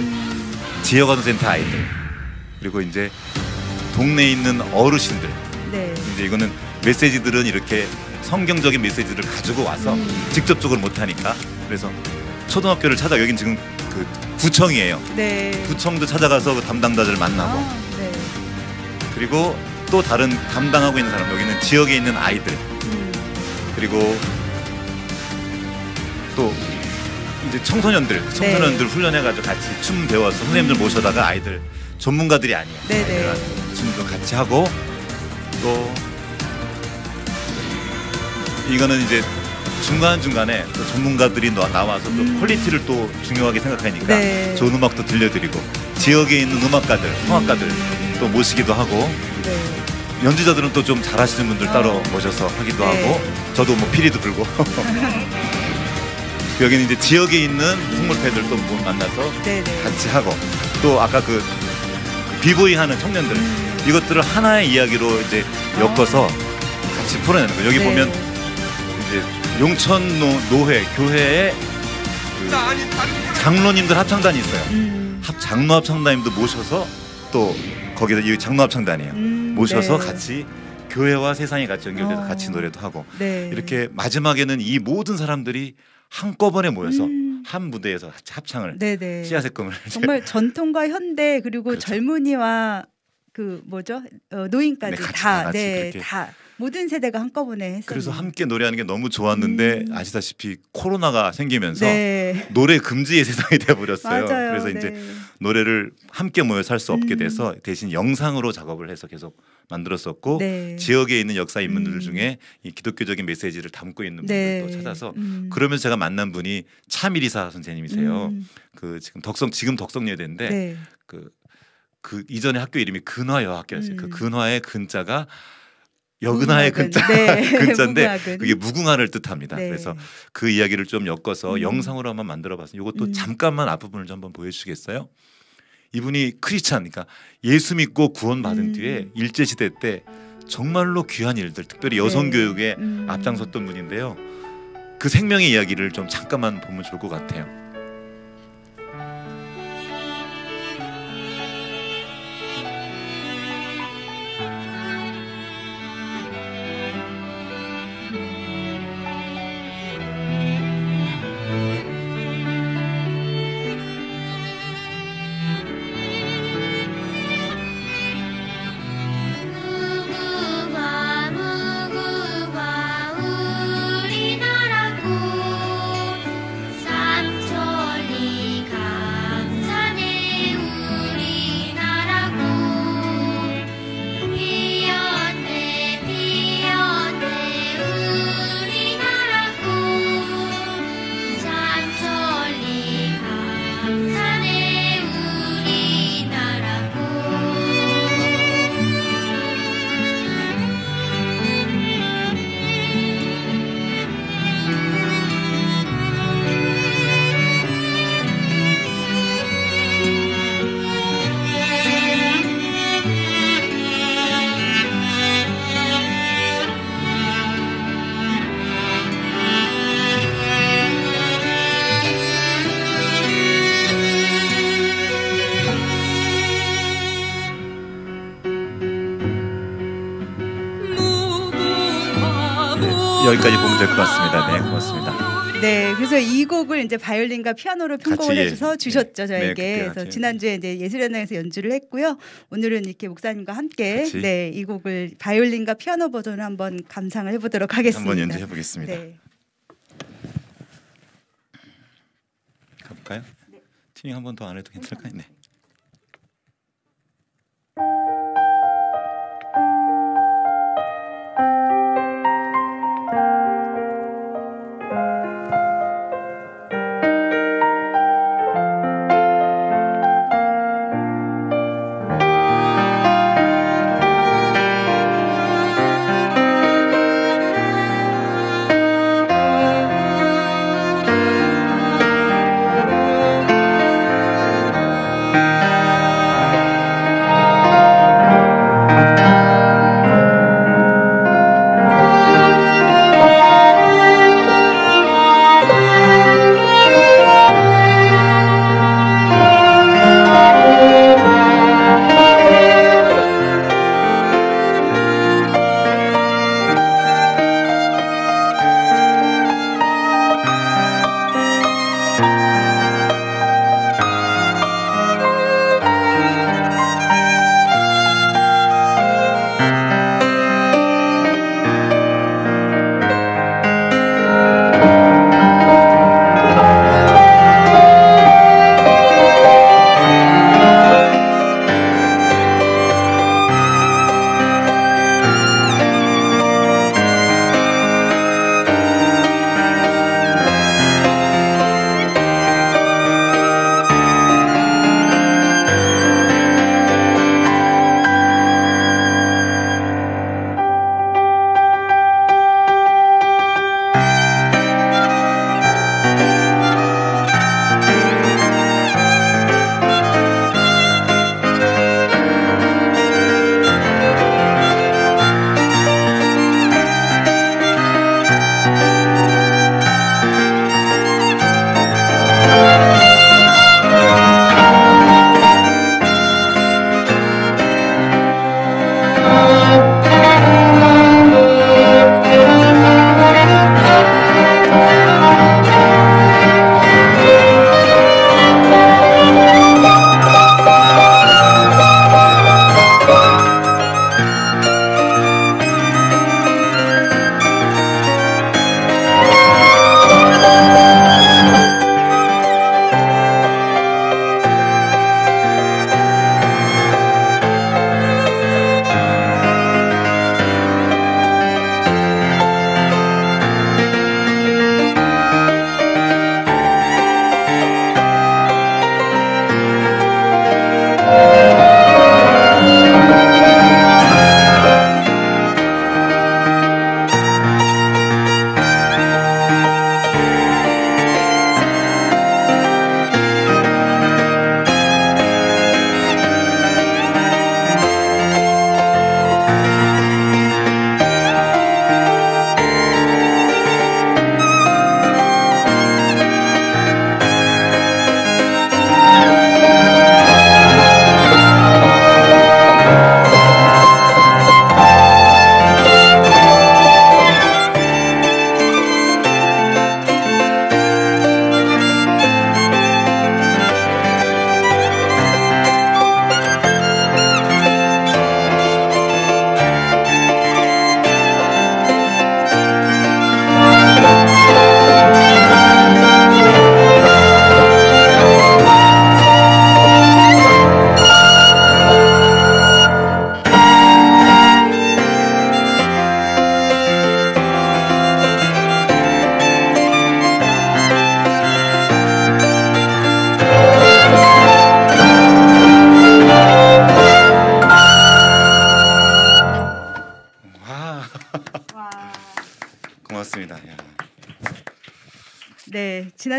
[SPEAKER 3] 지역어른센터 아이들, 그리고 이제 동네에 있는 어르신들.
[SPEAKER 1] 네.
[SPEAKER 3] 이제 이거는 메시지들은 이렇게 성경적인 메시지를 가지고 와서 직접적으로 못하니까 그래서 초등학교를 찾아 여긴 지금 그 구청이에요.
[SPEAKER 1] 네.
[SPEAKER 3] 구청도 찾아가서 그 담당자들 만나고
[SPEAKER 1] 네.
[SPEAKER 3] 그리고 또 다른 담당하고 있는 사람 여기는 지역에 있는 아이들 그리고 또 이제 청소년들 훈련해가지고 같이 춤 배워서 선생님들 모셔다가 아이들 전문가들이 아니에요.
[SPEAKER 1] 네네.
[SPEAKER 3] 아이들한테 춤도 같이 하고 또 이거는 이제 중간중간에 또 전문가들이 나와서 또 퀄리티를 또 중요하게 생각하니까
[SPEAKER 1] 네.
[SPEAKER 3] 좋은 음악도 들려드리고 지역에 있는 음악가들, 성악가들 또 모시기도 하고
[SPEAKER 1] 네.
[SPEAKER 3] 연주자들은 또 좀 잘하시는 분들 따로 모셔서 하기도
[SPEAKER 1] 네.
[SPEAKER 3] 하고 저도 뭐 피리도 불고 여기는 이제 지역에 있는 풍물패들도 만나서
[SPEAKER 1] 네네.
[SPEAKER 3] 같이 하고 또 아까 그 비보이 하는 청년들 이것들을 하나의 이야기로 이제 엮어서 같이 풀어내는 거예요. 여기
[SPEAKER 1] 네.
[SPEAKER 3] 보면 이제 용천 노회 교회에 그 장로님들 합창단이 있어요. 장로 합창단님도 모셔서 또 거기서 이 장로 합창단이에요. 모셔서
[SPEAKER 1] 네.
[SPEAKER 3] 같이 교회와 세상이 같이 연결돼서 같이 노래도 하고
[SPEAKER 1] 네.
[SPEAKER 3] 이렇게 마지막에는 이 모든 사람들이 한꺼번에 모여서 한 무대에서 같이 합창을
[SPEAKER 1] 네네.
[SPEAKER 3] 씨앗의 꿈을
[SPEAKER 1] 정말 전통과 현대 그리고
[SPEAKER 3] 그렇죠.
[SPEAKER 1] 젊은이와 그 뭐죠 노인까지
[SPEAKER 3] 네, 같이
[SPEAKER 1] 다
[SPEAKER 3] 같이
[SPEAKER 1] 네,
[SPEAKER 3] 그렇게.
[SPEAKER 1] 다 모든 세대가 한꺼번에 했어요.
[SPEAKER 3] 그래서 함께 노래하는 게 너무 좋았는데 아시다시피 코로나가 생기면서
[SPEAKER 1] 네.
[SPEAKER 3] 노래 금지의 세상이 돼버렸어요.
[SPEAKER 1] 맞아요.
[SPEAKER 3] 그래서
[SPEAKER 1] 네.
[SPEAKER 3] 이제 노래를 함께 모여서 할 수 없게 돼서 대신 영상으로 작업을 해서 계속 만들었었고
[SPEAKER 1] 네.
[SPEAKER 3] 지역에 있는 역사 인물들 중에 이 기독교적인 메시지를 담고 있는 분들도
[SPEAKER 1] 네.
[SPEAKER 3] 찾아서 그러면서 제가 만난 분이 차미리사 선생님이세요. 그 지금 덕성여대인데
[SPEAKER 1] 네.
[SPEAKER 3] 그 이전에 학교 이름이 근화여학교였어요. 그 근화의 근자가 여근화의
[SPEAKER 1] 무궁화근.
[SPEAKER 3] 근자
[SPEAKER 1] 네.
[SPEAKER 3] 근자인데
[SPEAKER 1] 무궁화근.
[SPEAKER 3] 그게 무궁화를 뜻합니다.
[SPEAKER 1] 네.
[SPEAKER 3] 그래서 그 이야기를 좀 엮어서 영상으로 한번 만들어봤어요. 이것도 잠깐만 앞부분을 좀 한번 보여주시겠어요? 이분이 크리스찬, 그러니까 예수 믿고 구원받은 뒤에 일제 시대 때 정말로 귀한 일들, 특별히 여성
[SPEAKER 1] 네.
[SPEAKER 3] 교육에 앞장섰던 분인데요. 그 생명의 이야기를 좀 잠깐만 보면 좋을 것 같아요.
[SPEAKER 5] 무궁화 우리나라고 삼천리 강산에 우리나라고 피었네 피었네 우리나라고 삼천리 강산에 우리나라고
[SPEAKER 3] 여기까지 보면 될 것 같습니다. 네, 고맙습니다.
[SPEAKER 1] 네, 그래서 이 곡을 이제 바이올린과 피아노로 편곡을
[SPEAKER 3] 같이,
[SPEAKER 1] 해줘서
[SPEAKER 3] 네.
[SPEAKER 1] 주셨죠
[SPEAKER 3] 네,
[SPEAKER 1] 저에게.
[SPEAKER 3] 그때
[SPEAKER 1] 그래서
[SPEAKER 3] 같이.
[SPEAKER 1] 지난주에 이제 예술연당에서 연주를 했고요. 오늘은 이렇게 목사님과 함께
[SPEAKER 3] 같이.
[SPEAKER 1] 네, 이 곡을 바이올린과 피아노 버전을 한번 감상을 해보도록 하겠습니다.
[SPEAKER 3] 한번 연주해 보겠습니다.
[SPEAKER 1] 네.
[SPEAKER 3] 가볼까요? 튜닝 한 번 더 안 해도 괜찮을까요? 네.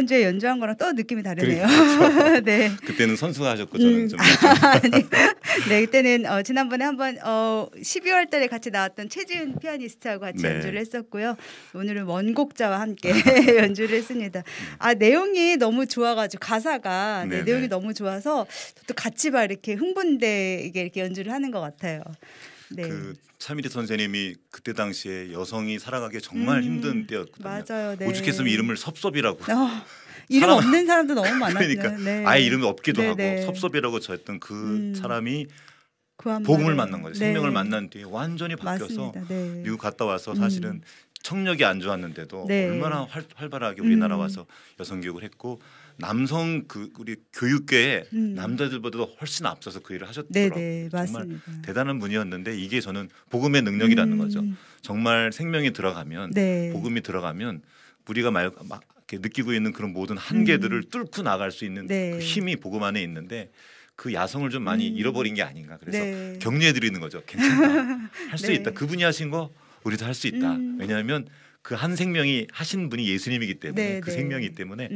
[SPEAKER 1] 지난주에 연주한 거랑 또 느낌이 다르네요. 네.
[SPEAKER 3] 그때는 선수가 하셨고 저는 좀
[SPEAKER 1] 아니, 네, 그때는 지난번에 한번 12월 달에 같이 나왔던 최지은 피아니스트하고 같이
[SPEAKER 3] 네.
[SPEAKER 1] 연주를 했었고요. 오늘은 원곡자와 함께 연주를 했습니다. 아, 내용이 너무 좋아가지고 가사가 네,
[SPEAKER 3] 네네.
[SPEAKER 1] 내용이 너무 좋아서 또 같이 막 이렇게 흥분되게 이렇게 연주를 하는 것 같아요. 네.
[SPEAKER 3] 그 차미리 선생님이 그때 당시에 여성이 살아가기 정말 힘든 때였거든요.
[SPEAKER 1] 맞아요. 네.
[SPEAKER 3] 오죽했으면 이름을 섭섭이라고.
[SPEAKER 1] 이름
[SPEAKER 3] 사람-
[SPEAKER 1] 없는 사람도 너무 많았죠.
[SPEAKER 3] 그러니까
[SPEAKER 1] 네.
[SPEAKER 3] 아예 이름이 없기도
[SPEAKER 1] 네네.
[SPEAKER 3] 하고 섭섭이라고 저했던 그 사람이
[SPEAKER 1] 그 한
[SPEAKER 3] 복음을
[SPEAKER 1] 말에.
[SPEAKER 3] 만난 거죠.
[SPEAKER 1] 네.
[SPEAKER 3] 생명을 만난 뒤에 완전히 바뀌어서
[SPEAKER 1] 맞습니다. 네.
[SPEAKER 3] 미국 갔다 와서 사실은 청력이 안 좋았는데도
[SPEAKER 1] 네.
[SPEAKER 3] 얼마나 활발하게 우리나라 와서 여성 교육을 했고 남성 그 우리 교육계에 남자들보다도 훨씬 앞서서 그 일을 하셨더라고요.
[SPEAKER 1] 네네,
[SPEAKER 3] 정말
[SPEAKER 1] 맞습니다.
[SPEAKER 3] 대단한 분이었는데 이게 저는 복음의 능력이라는 거죠. 정말 생명이 들어가면
[SPEAKER 1] 네.
[SPEAKER 3] 복음이 들어가면 우리가 막 이렇게 느끼고 있는 그런 모든 한계들을 뚫고 나갈 수 있는
[SPEAKER 1] 네.
[SPEAKER 3] 그 힘이 복음 안에 있는데 그 야성을 좀 많이 잃어버린 게 아닌가. 그래서
[SPEAKER 1] 네.
[SPEAKER 3] 격려해 드리는 거죠. 괜찮다. 할 수
[SPEAKER 1] 네.
[SPEAKER 3] 있다. 그분이 하신 거 우리도 할 수 있다. 왜냐하면 그 한 생명이 하신 분이 예수님이기 때문에
[SPEAKER 1] 네,
[SPEAKER 3] 그
[SPEAKER 1] 네.
[SPEAKER 3] 생명이기 때문에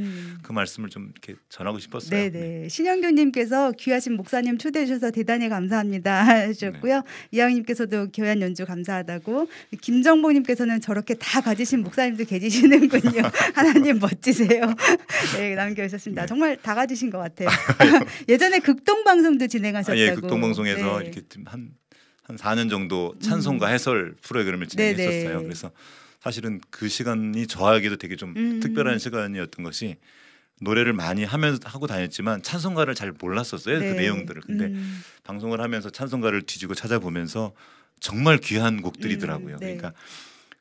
[SPEAKER 3] 그 말씀을 좀 이렇게 전하고 싶었어요.
[SPEAKER 1] 네네. 신영규님께서 귀하신 목사님 초대해 주셔서 대단히 감사합니다 하셨고요. 이하영님께서도 교연 연주 감사하다고. 김정복님께서는 저렇게 다 가지신 목사님도 계시는군요. 하나님 멋지세요. 네, 남겨주셨습니다. 정말 다 가지신 것 같아요. 예전에 극동 방송도 진행하셨다고.
[SPEAKER 3] 예, 극동방송에서
[SPEAKER 1] 네.
[SPEAKER 3] 이렇게 한 4년 정도 찬송가 해설 프로그램을 진행했었어요.
[SPEAKER 1] 네네.
[SPEAKER 3] 그래서 사실은 그 시간이 저에게도 되게 좀 특별한 시간이었던 것이 노래를 많이 하고 다녔지만 찬송가를 잘 몰랐었어요.
[SPEAKER 1] 네.
[SPEAKER 3] 그 내용들을. 근데 방송을 하면서 찬송가를 뒤지고 찾아보면서 정말 귀한 곡들이더라고요.
[SPEAKER 1] 네.
[SPEAKER 3] 그러니까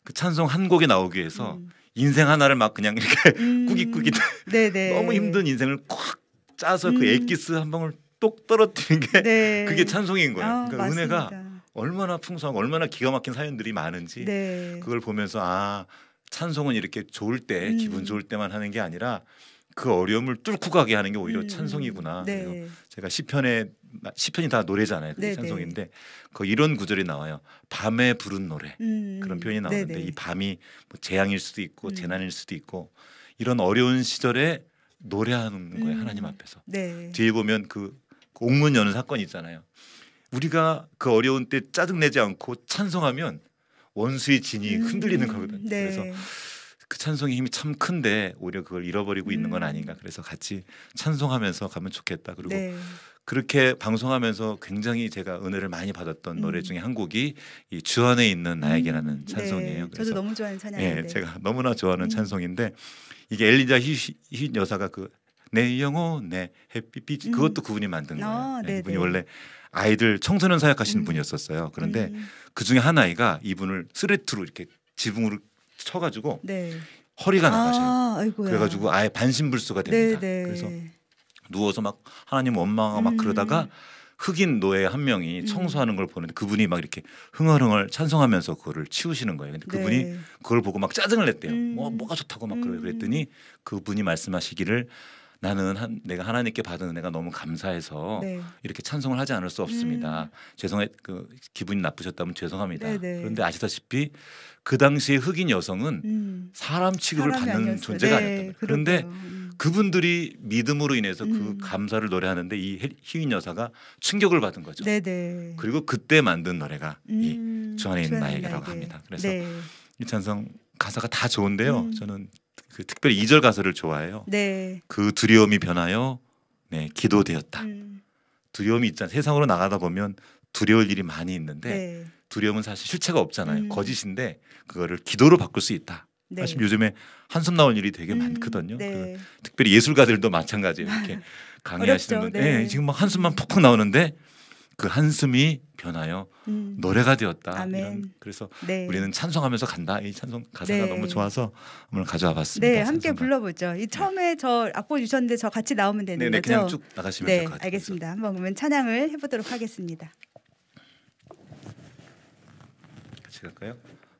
[SPEAKER 3] 그 찬송 한 곡에 나오기 위해서 인생 하나를 막 그냥 이렇게 꾸깃꾸깃
[SPEAKER 1] 네네.
[SPEAKER 3] 너무 힘든 인생을 꽉 짜서 그 엑기스 한 방울 똑 떨어뜨린 게
[SPEAKER 1] 네.
[SPEAKER 3] 그게 찬송인 거예요.
[SPEAKER 1] 아,
[SPEAKER 3] 그러니까 은혜가
[SPEAKER 1] 맞습니다.
[SPEAKER 3] 얼마나 풍성하고 얼마나 기가 막힌 사연들이 많은지
[SPEAKER 1] 네.
[SPEAKER 3] 그걸 보면서 아 찬송은 이렇게 좋을 때 기분 좋을 때만 하는 게 아니라 그 어려움을 뚫고 가게 하는 게 오히려 찬송이구나.
[SPEAKER 1] 네.
[SPEAKER 3] 그래서 제가 시편이 다 노래잖아요. 그게
[SPEAKER 1] 네네.
[SPEAKER 3] 찬송인데 그 이런 구절이 나와요. 밤에 부른 노래 그런 표현이 나오는데
[SPEAKER 1] 네네.
[SPEAKER 3] 이 밤이 뭐 재앙일 수도 있고 재난일 수도 있고 이런 어려운 시절에 노래하는 거예요. 하나님 앞에서.
[SPEAKER 1] 네.
[SPEAKER 3] 뒤에 보면 그 옥문 여는 사건이 있잖아요. 우리가 그 어려운 때 짜증내지 않고 찬송하면 원수의 진이 흔들리는 거거든요.
[SPEAKER 1] 네.
[SPEAKER 3] 그래서 그 찬송의 힘이 참 큰데 오히려 그걸 잃어버리고 있는 건 아닌가. 그래서 같이 찬송하면서 가면 좋겠다. 그리고
[SPEAKER 1] 네.
[SPEAKER 3] 그렇게 방송하면서 굉장히 제가 은혜를 많이 받았던 노래 중에 한 곡이 이 주 안에 있는 나에게라는 찬송이에요.
[SPEAKER 1] 네. 저도 너무 좋아하는 찬양인데.
[SPEAKER 3] 예, 제가 너무나 좋아하는 찬송인데 이게 엘리자 휘 여사가 그 내 영혼의 햇빛 그것도 그분이 만든 거예요.
[SPEAKER 1] 아,
[SPEAKER 3] 예,
[SPEAKER 1] 네네.
[SPEAKER 3] 이분이 원래 아이들 청소년 사역하시는 분이었었어요. 그런데 그 중에 한 아이가 이분을 스레트로 이렇게 지붕으로 쳐가지고
[SPEAKER 1] 네.
[SPEAKER 3] 허리가 나가셔요.
[SPEAKER 1] 아, 아이고야.
[SPEAKER 3] 그래가지고 아예 반신불수가 됩니다.
[SPEAKER 1] 네, 네.
[SPEAKER 3] 그래서 누워서 막 하나님 원망하고 막 그러다가 흑인 노예 한 명이 청소하는 걸 보는데 그분이 막 이렇게 흥얼흥얼 찬송하면서 그거를 치우시는 거예요. 근데 그분이
[SPEAKER 1] 네.
[SPEAKER 3] 그걸 보고 막 짜증을 냈대요. 뭐가 좋다고 막 그랬더니 그분이 말씀하시기를 나는 내가 하나님께 받은 은혜가 너무 감사해서
[SPEAKER 1] 네.
[SPEAKER 3] 이렇게 찬송을 하지 않을 수 없습니다. 그 기분이 나쁘셨다면 죄송합니다.
[SPEAKER 1] 네네.
[SPEAKER 3] 그런데 아시다시피 그 당시에 흑인 여성은 사람 취급을
[SPEAKER 1] 사람이
[SPEAKER 3] 받는
[SPEAKER 1] 아니었어요.
[SPEAKER 3] 존재가
[SPEAKER 1] 네,
[SPEAKER 3] 아니었던 거예요. 그런데
[SPEAKER 1] 그러게요.
[SPEAKER 3] 그분들이 믿음으로 인해서 그 감사를 노래하는데 이 흑인 여사가 충격을 받은 거죠.
[SPEAKER 1] 네네.
[SPEAKER 3] 그리고 그때 만든 노래가 이 주 안에 있는
[SPEAKER 1] 주 안에
[SPEAKER 3] 나에게라고
[SPEAKER 1] 나에게.
[SPEAKER 3] 합니다. 그래서
[SPEAKER 1] 네.
[SPEAKER 3] 이 찬송 가사가 다 좋은데요. 저는 그 특별히 2절 가사를 좋아해요.
[SPEAKER 1] 네.
[SPEAKER 3] 그 두려움이 변하여 네, 기도되었다.
[SPEAKER 1] 음.
[SPEAKER 3] 두려움이 있잖아요. 세상으로 나가다 보면 두려울 일이 많이 있는데
[SPEAKER 1] 네.
[SPEAKER 3] 두려움은 사실 실체가 없잖아요. 거짓인데 그거를 기도로 바꿀 수 있다.
[SPEAKER 1] 네.
[SPEAKER 3] 사실 요즘에 한숨 나올 일이 되게 많거든요.
[SPEAKER 1] 네.
[SPEAKER 3] 그리고 특별히 예술가들도 마찬가지예요. 이렇게 강의하시는
[SPEAKER 1] 어렵죠.
[SPEAKER 3] 분,
[SPEAKER 1] 네.
[SPEAKER 3] 네, 지금 막 한숨만 푹푹 나오는데 그 한숨이 변하여 노래가 되었다.
[SPEAKER 1] 아멘.
[SPEAKER 3] 이런 그래서
[SPEAKER 1] 네.
[SPEAKER 3] 우리는 찬송하면서 간다. 이 찬송 가사가
[SPEAKER 1] 네.
[SPEAKER 3] 너무 좋아서 오늘 가져와 봤습니다.
[SPEAKER 1] 네, 함께
[SPEAKER 3] 찬송가.
[SPEAKER 1] 불러보죠. 이 처음에 저 악보 주셨는데 저 같이 나오면 되는
[SPEAKER 3] 네네
[SPEAKER 1] 거죠?
[SPEAKER 3] 그냥 쭉 나가시면
[SPEAKER 1] 네,
[SPEAKER 3] 될 것 같아요.
[SPEAKER 1] 알겠습니다. 한번 그러면 찬양을 해보도록 하겠습니다.
[SPEAKER 3] 같이 갈까요?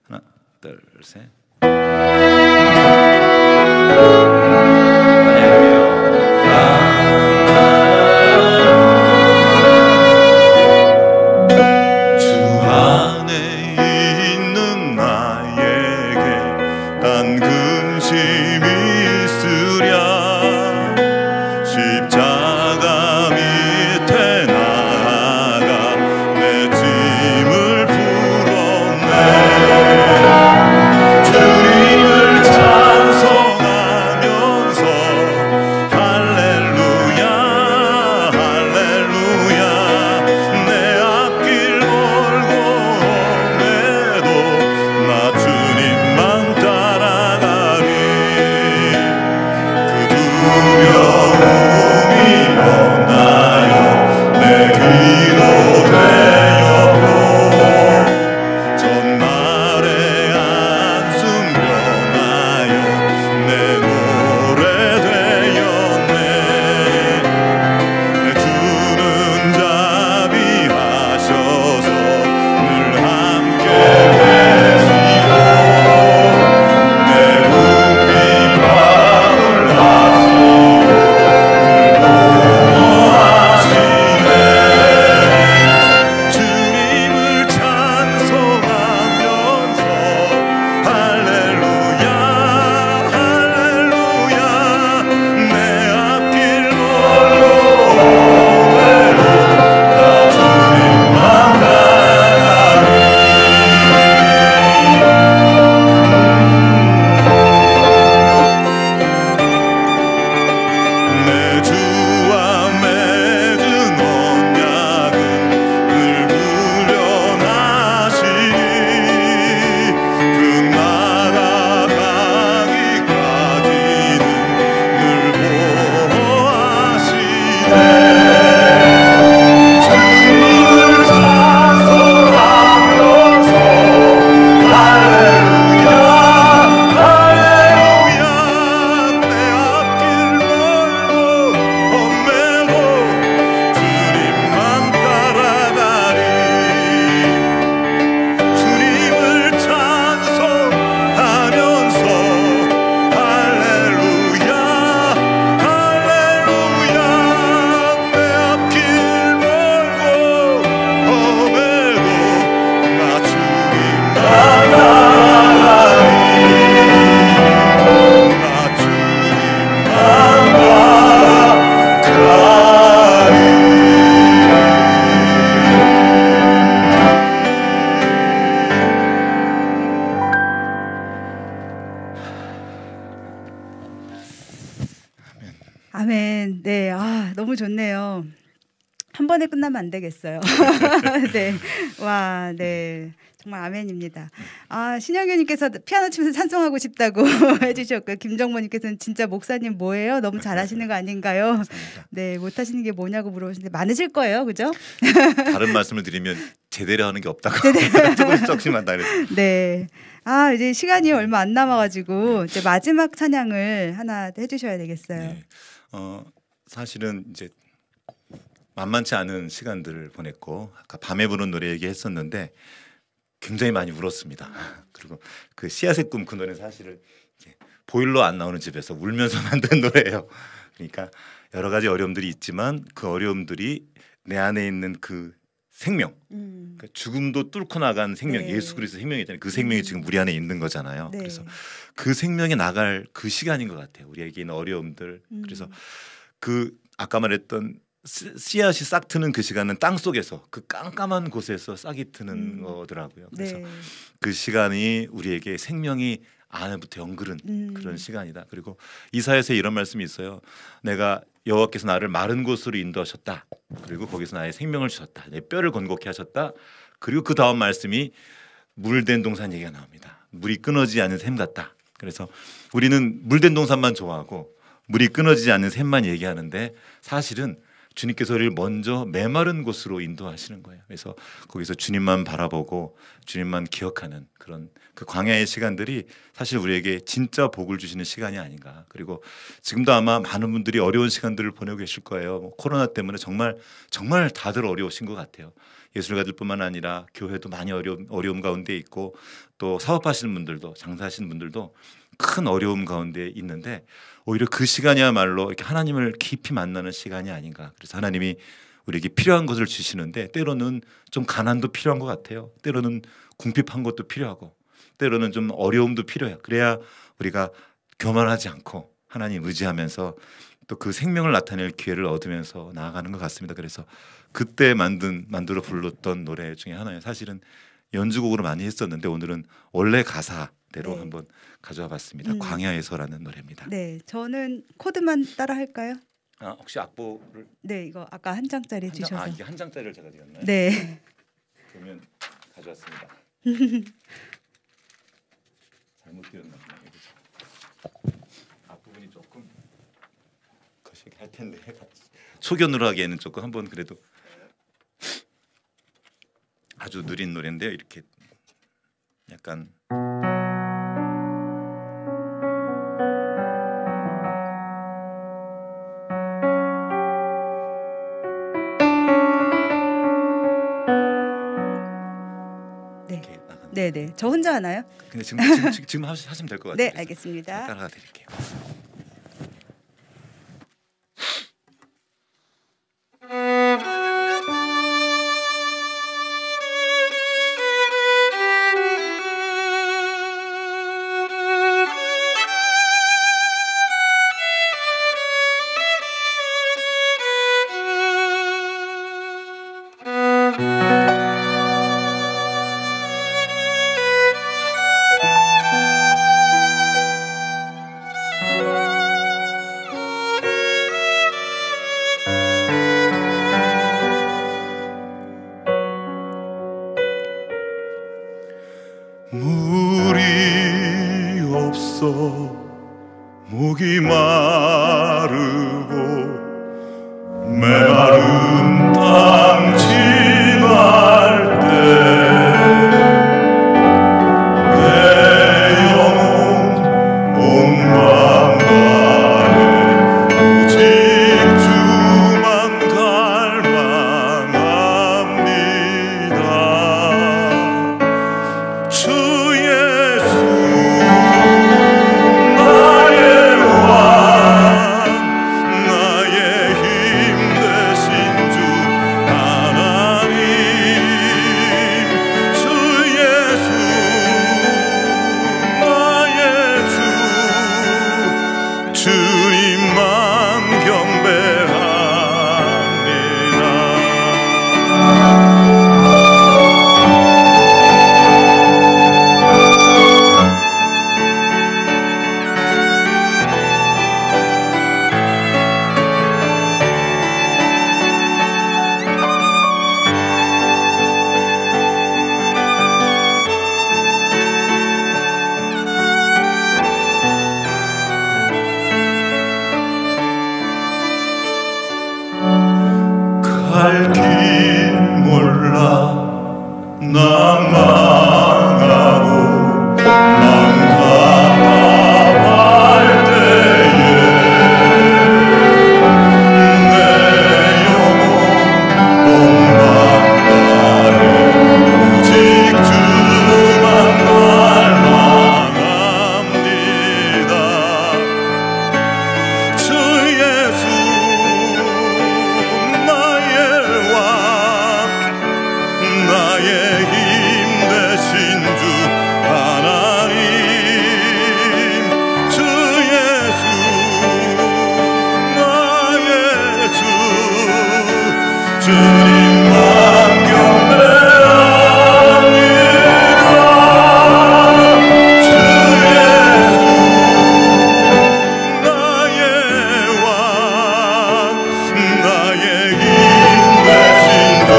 [SPEAKER 3] 하나, 둘, 셋. 주 안에 있는 나에게 단 근심이 있으랴
[SPEAKER 1] 아, 너무 좋네요. 한 번에 끝나면 안 되겠어요. 네. 와, 네. 정말 아멘입니다. 아, 신영규님께서 피아노 치면서 찬송하고 싶다고 해주셨고요. 김정모님께서는 진짜 목사님 뭐예요? 너무 잘하시는 거 아닌가요? 네, 못하시는 게 뭐냐고 물어보시는데 많으실 거예요, 그죠?
[SPEAKER 3] 다른 말씀을 드리면 제대로 하는 게 없다고 조금씩 한다 그랬어요.
[SPEAKER 1] 네. 아, 이제 시간이 얼마 안 남아가지고 이제 마지막 찬양을 하나 해주셔야 되겠어요.
[SPEAKER 3] 네. 사실은 이제 만만치 않은 시간들을 보냈고 아까 밤에 부른 노래 얘기했었는데 굉장히 많이 울었습니다. 그리고 그 씨앗의 꿈 그 노래 사실은 보일러 안 나오는 집에서 울면서 만든 노래예요. 그러니까 여러 가지 어려움들이 있지만 그 어려움들이 내 안에 있는 그 생명, 그러니까 죽음도 뚫고 나간 생명,
[SPEAKER 1] 네.
[SPEAKER 3] 예수 그리스도 생명이잖아요. 그 생명이 지금 우리 안에 있는 거잖아요.
[SPEAKER 1] 네.
[SPEAKER 3] 그래서 그 생명이 나갈 그 시간인 것 같아요. 우리에게 있는 어려움들. 그래서 그 아까 말했던 씨앗이 싹 트는 그 시간은 땅 속에서 그 깜깜한 곳에서 싹이 트는 거더라고요. 그래서
[SPEAKER 1] 네.
[SPEAKER 3] 그 시간이 우리에게 생명이 안에부터 연그른 그런 시간이다. 그리고 이사야서에 이런 말씀이 있어요. 내가 여호와께서 나를 마른 곳으로 인도하셨다. 그리고 거기서 나의 생명을 주셨다. 내 뼈를 건고케 하셨다. 그리고 그 다음 말씀이 물된 동산 얘기가 나옵니다. 물이 끊어지지 않는 샘 같다. 그래서 우리는 물된 동산만 좋아하고 물이 끊어지지 않는 샘만 얘기하는데 사실은 주님께서 우리를 먼저 메마른 곳으로 인도하시는 거예요. 그래서 거기서 주님만 바라보고 주님만 기억하는 그런 그 광야의 시간들이 사실 우리에게 진짜 복을 주시는 시간이 아닌가. 그리고 지금도 아마 많은 분들이 어려운 시간들을 보내고 계실 거예요. 뭐 코로나 때문에 정말 다들 어려우신 것 같아요. 예술가들뿐만 아니라 교회도 많이 어려움 가운데 있고 또 사업하시는 분들도 장사하시는 분들도 큰 어려움 가운데 있는데 오히려 그 시간이야말로 이렇게 하나님을 깊이 만나는 시간이 아닌가. 그래서 하나님이 우리에게 필요한 것을 주시는데 때로는 좀 가난도 필요한 것 같아요. 때로는 궁핍한 것도 필요하고 때로는 좀 어려움도 필요해요. 그래야 우리가 교만하지 않고 하나님 의지하면서 또 그 생명을 나타낼 기회를 얻으면서 나아가는 것 같습니다. 그래서 그때 만들어 불렀던 노래 중에 하나예요. 사실은 연주곡으로 많이 했었는데 오늘은 원래 가사대로
[SPEAKER 1] 네.
[SPEAKER 3] 한번 가져와 봤습니다. 광야에서라는 노래입니다.
[SPEAKER 1] 네, 저는 코드만 따라 할까요?
[SPEAKER 3] 아, 혹시 악보를
[SPEAKER 1] 네, 이거 아까 한 장짜리 주셔서.
[SPEAKER 3] 이게 한 장짜리를 제가 드렸나요?
[SPEAKER 1] 네.
[SPEAKER 3] 그러면 가져왔습니다. 잘못 드렸나 보네요. 그죠? 앞부분이 조금 거시기 할 텐데 초견으로 하기에는 조금 한번 그래도 아주 느린 노래인데요. 이렇게 약간
[SPEAKER 1] 네.
[SPEAKER 3] 이렇게 나가는.
[SPEAKER 1] 네, 네. 저 혼자 하나요?
[SPEAKER 3] 근데 지금 하시면 될 것 같아요.
[SPEAKER 1] 네,
[SPEAKER 3] 그래서
[SPEAKER 1] 알겠습니다.
[SPEAKER 3] 따라가 드릴게요.
[SPEAKER 2] 물이 없어 목이 마르고 메마른 땅 지날 때 내 영혼 온 마음 다해 오직 주만 갈망합니다. 주 예수 나의 왕 나의 힘
[SPEAKER 3] 갈 길 몰라 나 망하고 망각할 때에 내 영혼 옴망가에 오직 주만 갈망합니다. 주 예수 나의 왕 나의 힘 되신 주 하나님 주 예수 나의 주 주님만 경배합니다. 주 예수 나의 왕 나의 힘 되신 주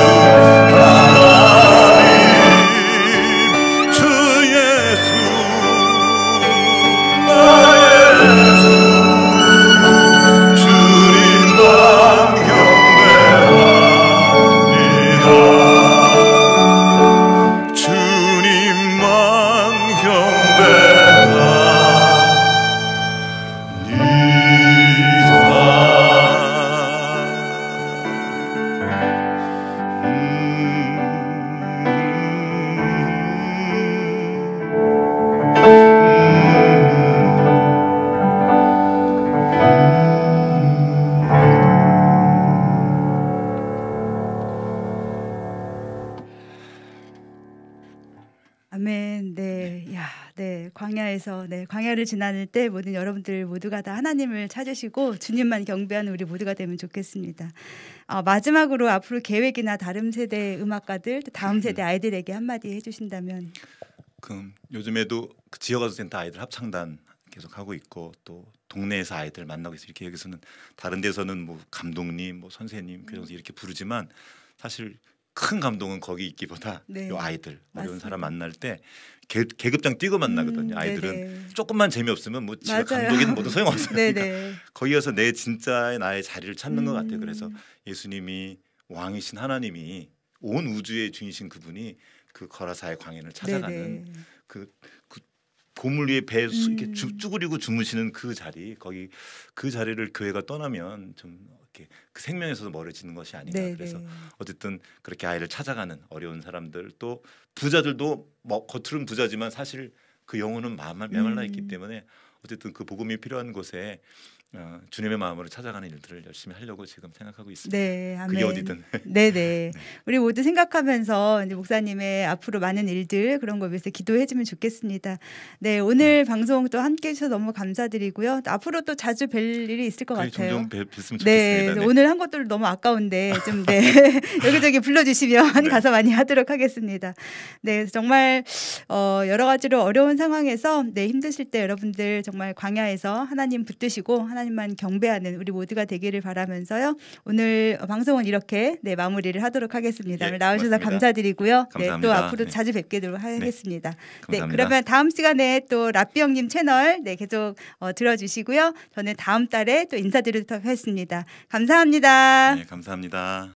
[SPEAKER 3] 하나님 주 예수 나의 주 주님만 경배합니다. 주님만
[SPEAKER 1] 아멘. 네, 야, 네, 광야에서 네, 광야를 지나는 때 모든 여러분들 모두가 다 하나님을 찾으시고 주님만 경배하는 우리 모두가 되면 좋겠습니다. 마지막으로 앞으로 계획이나 다른 세대 음악가들, 또 다음 세대 아이들에게 한마디 해주신다면.
[SPEAKER 3] 요즘에도 그 지역아동센터 아이들 합창단 계속 하고 있고 또 동네에서 아이들 만나고 있어요. 이렇게 여기서는 다른 데서는 뭐 감독님, 뭐 선생님, 교장선 이렇게 부르지만 사실 큰 감동은 거기 있기보다
[SPEAKER 1] 네.
[SPEAKER 3] 요 아이들 어려운
[SPEAKER 1] 맞습니다.
[SPEAKER 3] 사람 만날 때 계급장 뛰고 만나거든요. 아이들은
[SPEAKER 1] 네네.
[SPEAKER 3] 조금만 재미없으면 뭐 집에
[SPEAKER 1] 맞아요.
[SPEAKER 3] 감독이든 뭐든 소용없어요. 그러니까
[SPEAKER 1] 네네.
[SPEAKER 3] 거기 가서 내 진짜의 나의 자리를 찾는 것 같아요.
[SPEAKER 1] 음.
[SPEAKER 3] 그래서 예수님이 왕이신 하나님이 온 우주의 주인이신 그분이 그 거라사의 광야를 찾아가는
[SPEAKER 1] 네네.
[SPEAKER 3] 그 보물 위에 배 이렇게
[SPEAKER 1] 음.
[SPEAKER 3] 쭈그리고 주무시는 그 자리 거기 그 자리를 교회가 떠나면 좀 이렇게 그 생명에서도 멀어지는 것이 아닌가.
[SPEAKER 1] 네네.
[SPEAKER 3] 그래서 어쨌든 그렇게 아이를 찾아가는 어려운 사람들 또 부자들도 뭐 겉으로는 부자지만 사실 그 영혼은 메말라 있기 때문에 어쨌든 그 복음이 필요한 곳에 주님의 마음으로 찾아가는 일들을 열심히 하려고 지금 생각하고 있습니다.
[SPEAKER 1] 네, 아멘.
[SPEAKER 3] 그게 어디든.
[SPEAKER 1] 네네. 우리 모두 생각하면서 이제 목사님의 앞으로 많은 일들 그런 거 위해서 기도해주면 좋겠습니다. 네, 오늘 방송 또 함께 해주셔서 너무 감사드리고요. 또 앞으로 또 자주 뵐 일이 있을 것
[SPEAKER 3] 그래,
[SPEAKER 1] 같아요.
[SPEAKER 3] 종종 뵀으면
[SPEAKER 1] 네,
[SPEAKER 3] 좋겠습니다. 네.
[SPEAKER 1] 오늘 한 것들 너무 아까운데 좀 네, 여기저기 불러주시면
[SPEAKER 3] 네.
[SPEAKER 1] 가서 많이 하도록 하겠습니다. 네, 정말 여러 가지로 어려운 상황에서 네, 힘드실 때 여러분들 정말 광야에서 하나님 붙드시고 하나님만 경배하는 우리 모두가 되기를 바라면서요. 오늘 방송은 이렇게 네, 마무리를 하도록 하겠습니다.
[SPEAKER 3] 예,
[SPEAKER 1] 오늘 나와주셔서
[SPEAKER 3] 고맙습니다.
[SPEAKER 1] 감사드리고요. 네, 또
[SPEAKER 3] 감사합니다.
[SPEAKER 1] 앞으로
[SPEAKER 3] 네.
[SPEAKER 1] 자주 뵙도록 하겠습니다. 네,
[SPEAKER 3] 감사합니다.
[SPEAKER 1] 그러면 다음 시간에 또 라삐 형님 채널 네, 계속 들어주시고요. 저는 다음 달에 또 인사드리도록 하겠습니다. 감사합니다.
[SPEAKER 3] 네, 감사합니다.